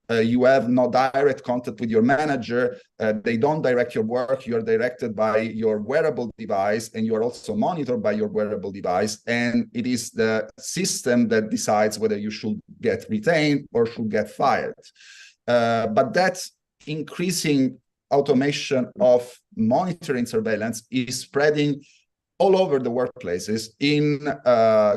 you have no direct contact with your manager. They don't direct your work. You're directed by your wearable device, and you're also monitored by your wearable device. And it is the system that decides whether you should get retained or should get fired. But that increasing automation of monitoring surveillance is spreading all over the workplaces in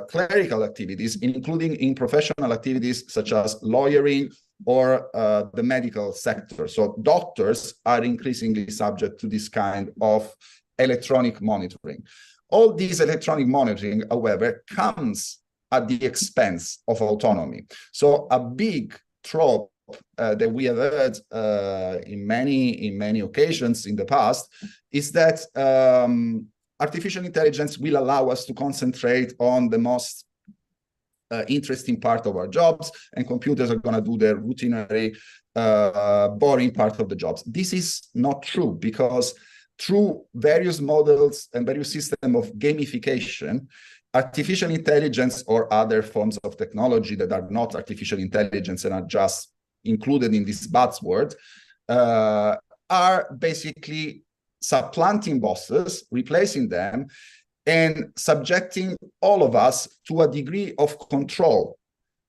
clerical activities, including in professional activities such as lawyering or the medical sector. So doctors are increasingly subject to this kind of electronic monitoring. All this electronic monitoring, however, comes at the expense of autonomy. So a big trope that we have heard in many occasions in the past is that artificial intelligence will allow us to concentrate on the most interesting part of our jobs, and computers are going to do the routinary, boring part of the jobs. This is not true, because through various models and various systems of gamification, artificial intelligence or other forms of technology that are not artificial intelligence and are just included in this buzzword, are basically supplanting bosses, replacing them, and subjecting all of us to a degree of control,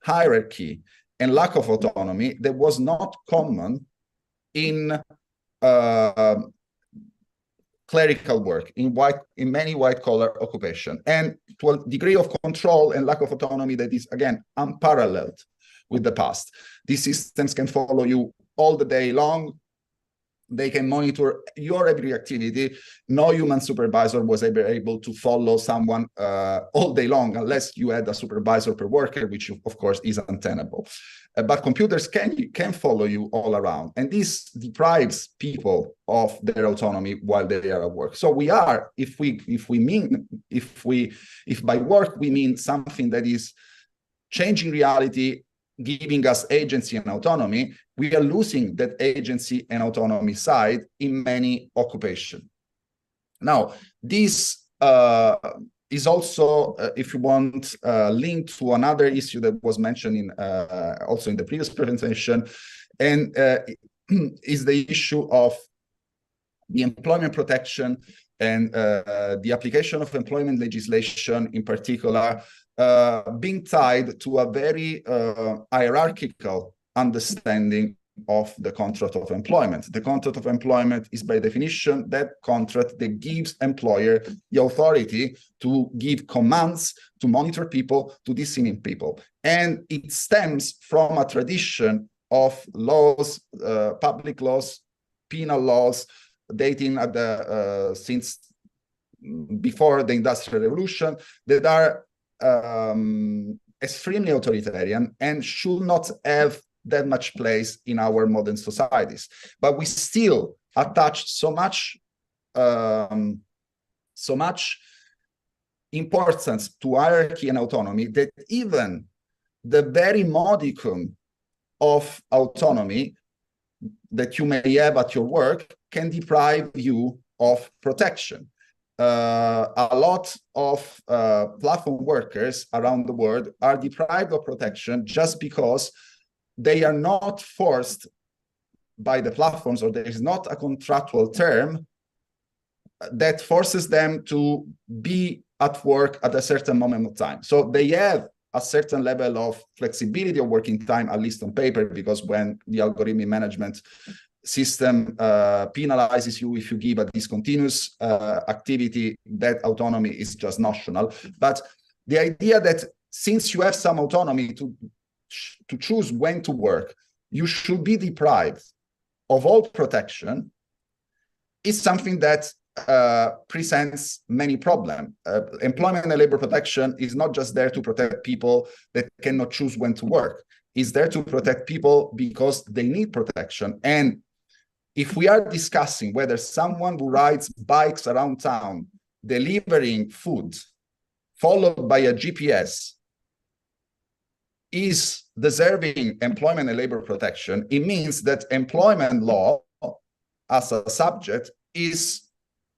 hierarchy, and lack of autonomy that was not common in clerical work, in many white-collar occupation, and to a degree of control and lack of autonomy that is, again, unparalleled with the past. These systems can follow you all the day long. They can monitor your every activity. No human supervisor was ever able to follow someone all day long, unless you had a supervisor per worker, which of course is untenable. But computers can follow you all around, and this deprives people of their autonomy while they are at work. So we are, if by work we mean something that is changing reality, giving us agency and autonomy, we are losing that agency and autonomy side in many occupations. Now, this is also, if you want, linked to another issue that was mentioned also in the previous presentation, and is the issue of the employment protection and the application of employment legislation in particular, being tied to a very hierarchical understanding of the contract of employment. The contract of employment is by definition that contract that gives employer the authority to give commands, to monitor people, to discipline people. And it stems from a tradition of laws, public laws, penal laws, dating at since before the Industrial Revolution, that are extremely authoritarian and should not have that much place in our modern societies. But we still attach so much importance to hierarchy and autonomy that even the very modicum of autonomy that you may have at your work can deprive you of protection. A lot of platform workers around the world are deprived of protection just because they are not forced by the platforms, or there is not a contractual term that forces them to be at work at a certain moment of time. So they have a certain level of flexibility of working time, at least on paper, because when the algorithmic management system penalizes you if you give a discontinuous activity, that autonomy is just notional. But the idea that since you have some autonomy to choose when to work, you should be deprived of all protection is something that presents many problems. Employment and labor protection is not just there to protect people that cannot choose when to work. It's there to protect people because they need protection. And if we are discussing whether someone who rides bikes around town delivering food followed by a GPS is deserving employment and labor protection, it means that employment law as a subject is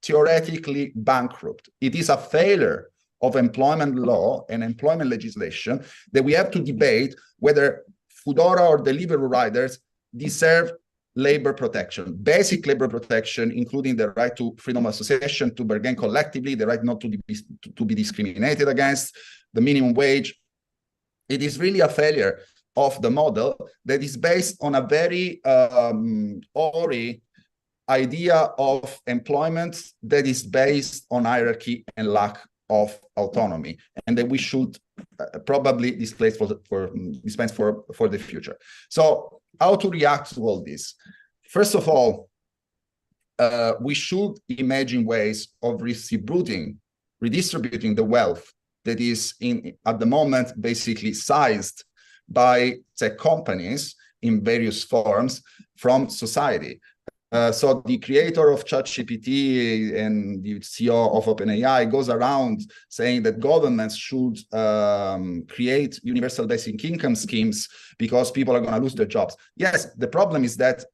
theoretically bankrupt. It is a failure of employment law and employment legislation that we have to debate whether Foodora or delivery riders deserve labor protection, basic labor protection, including the right to freedom of association, to bargain collectively, the right not to be discriminated against, the minimum wage. It is really a failure of the model that is based on a very hoary idea of employment that is based on hierarchy and lack of autonomy, and that we should probably dispense for the future. So how to react to all this? First of all, we should imagine ways of redistributing the wealth that is at the moment basically seized by tech companies in various forms from society. So the creator of ChatGPT and the CEO of OpenAI goes around saying that governments should create universal basic income schemes because people are going to lose their jobs. Yes, the problem is that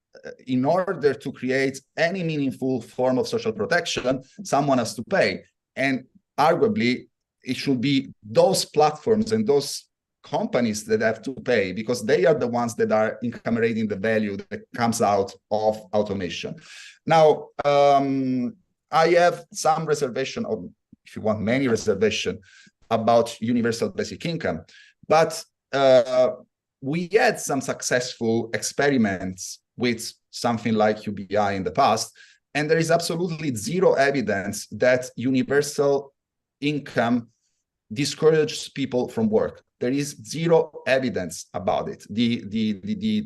in order to create any meaningful form of social protection, someone has to pay. And arguably, it should be those platforms and those companies that have to pay, because they are the ones that are accumulating the value that comes out of automation. Now, I have some reservation, or if you want, many reservation about universal basic income, but we had some successful experiments with something like UBI in the past, and there is absolutely zero evidence that universal income discourages people from work. There is zero evidence about it. The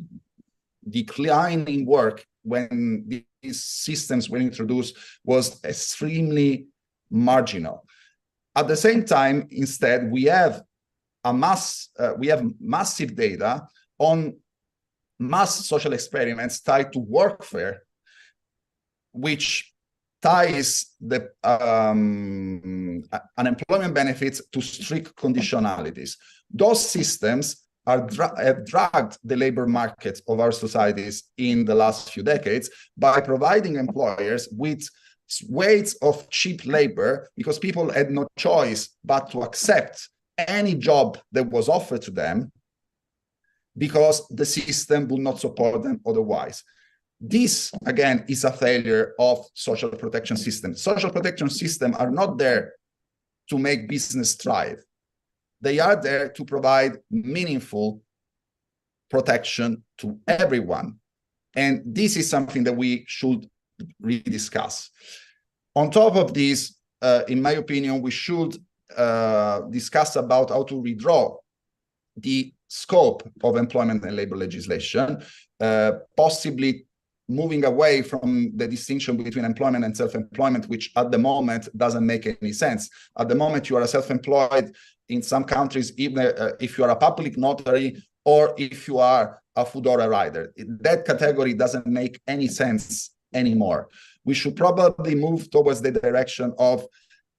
decline in work when these systems were introduced was extremely marginal. At the same time, instead, we have massive data on mass social experiments tied to workfare, which ties the unemployment benefits to strict conditionalities. Those systems have dragged the labor market of our societies in the last few decades by providing employers with waves of cheap labor, because people had no choice but to accept any job that was offered to them because the system would not support them otherwise. This, again, is a failure of social protection systems. Social protection systems are not there to make business thrive. They are there to provide meaningful protection to everyone. And this is something that we should rediscuss. On top of this, in my opinion, we should discuss about how to redraw the scope of employment and labor legislation, possibly moving away from the distinction between employment and self-employment, which at the moment doesn't make any sense. At the moment, you are self-employed in some countries, even if you are a public notary or if you are a Foodora rider. That category doesn't make any sense anymore. We should probably move towards the direction of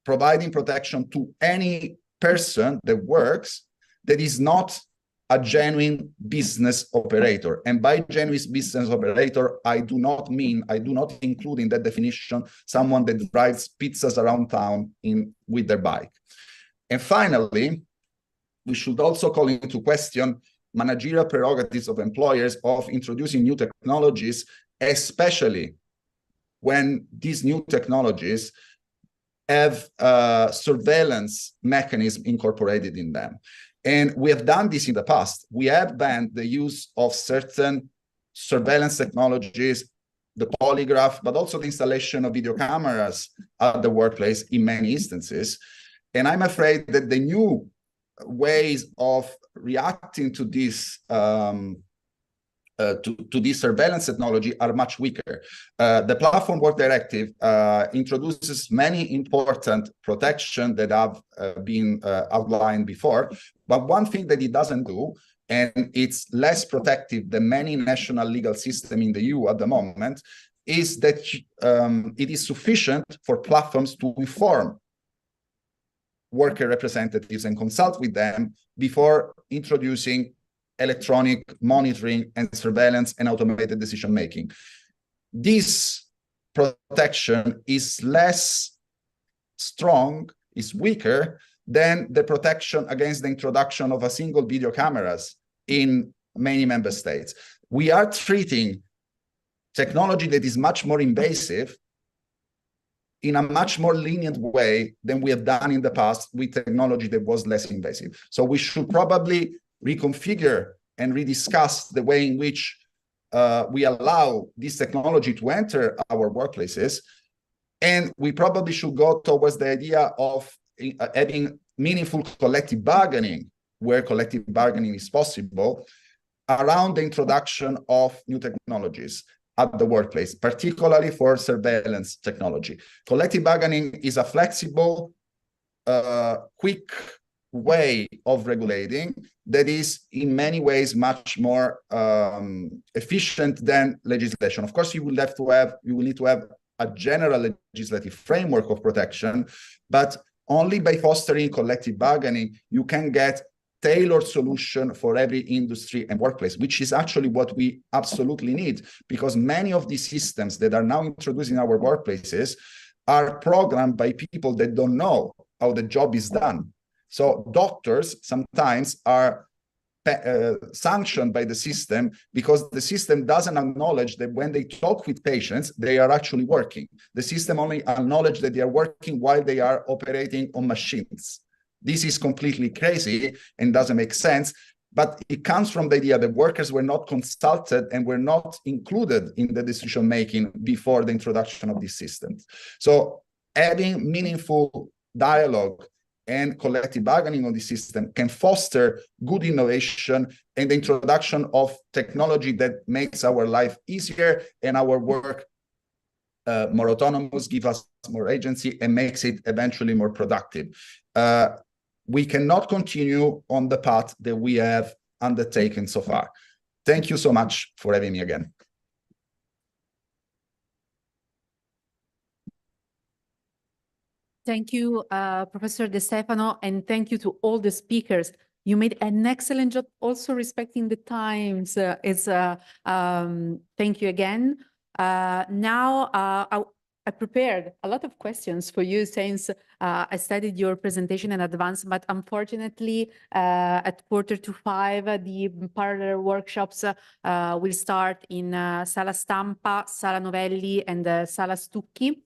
providing protection to any person that works that is not a genuine business operator. And by genuine business operator, I do not include in that definition someone that drives pizzas around town with their bike. And finally, we should also call into question managerial prerogatives of employers of introducing new technologies, especially when these new technologies have surveillance mechanism incorporated in them. And we have done this in the past. We have banned the use of certain surveillance technologies, the polygraph, but also the installation of video cameras at the workplace in many instances. And I'm afraid that the new ways of reacting to this this surveillance technology are much weaker. The Platform Work Directive introduces many important protections that have been outlined before, but one thing that it doesn't do, and it's less protective than many national legal systems in the EU at the moment, is that it is sufficient for platforms to inform worker representatives and consult with them before introducing electronic monitoring and surveillance and automated decision-making. This protection is less strong, is weaker than the protection against the introduction of a single video cameras in many member states. We are treating technology that is much more invasive in a much more lenient way than we have done in the past with technology that was less invasive. So we should probably reconfigure and rediscuss the way in which we allow this technology to enter our workplaces. And we probably should go towards the idea of having meaningful collective bargaining, where collective bargaining is possible, around the introduction of new technologies at the workplace, particularly for surveillance technology. Collective bargaining is a flexible quick way of regulating that is in many ways much more efficient than legislation. Of course, you will need to have a general legislative framework of protection, but only by fostering collective bargaining, you can get tailored solution for every industry and workplace, which is actually what we absolutely need, because many of these systems that are now introduced in our workplaces are programmed by people that don't know how the job is done. So doctors sometimes are sanctioned by the system because the system doesn't acknowledge that when they talk with patients, they are actually working. The system only acknowledges that they are working while they are operating on machines. This is completely crazy and doesn't make sense, but it comes from the idea that workers were not consulted and were not included in the decision-making before the introduction of these systems. So having meaningful dialogue and collective bargaining on the system can foster good innovation and the introduction of technology that makes our life easier and our work more autonomous, give us more agency, and makes it eventually more productive. We cannot continue on the path that we have undertaken so far. Thank you so much for having me again. Thank you, Professor De Stefano, and thank you to all the speakers. You made an excellent job also respecting the times. Thank you again. Now, I prepared a lot of questions for you since I studied your presentation in advance, but unfortunately, at 4:45, the parallel workshops will start in Sala Stampa, Sala Novelli, and Sala Stucchi.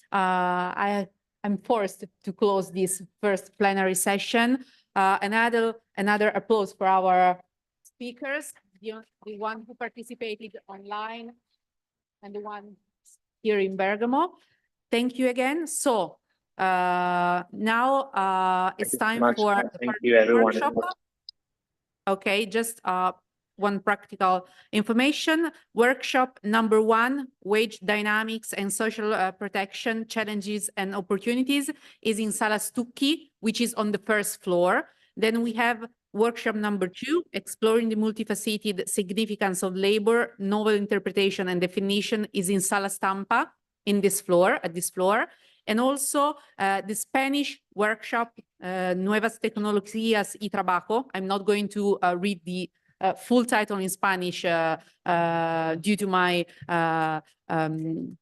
I'm forced to close this first plenary session. Another applause for our speakers, the one who participated online and the one here in Bergamo. Thank you again. So now it's time for the workshop. Okay, just one practical information. Workshop number 1, wage dynamics and social protection challenges and opportunities, is in Sala Stucchi, which is on the first floor. Then we have workshop number 2, exploring the multifaceted significance of labor, novel interpretation and definition, is in Sala Stampa, at this floor. And also the Spanish workshop, Nuevas Tecnologías y Trabajo. I'm not going to read the full title in Spanish due to my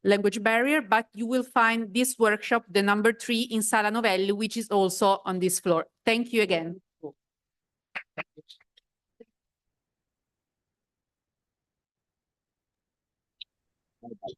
language barrier, but you will find this workshop, the number 3, in Sala Novelli, which is also on this floor. Thank you again. Bye-bye.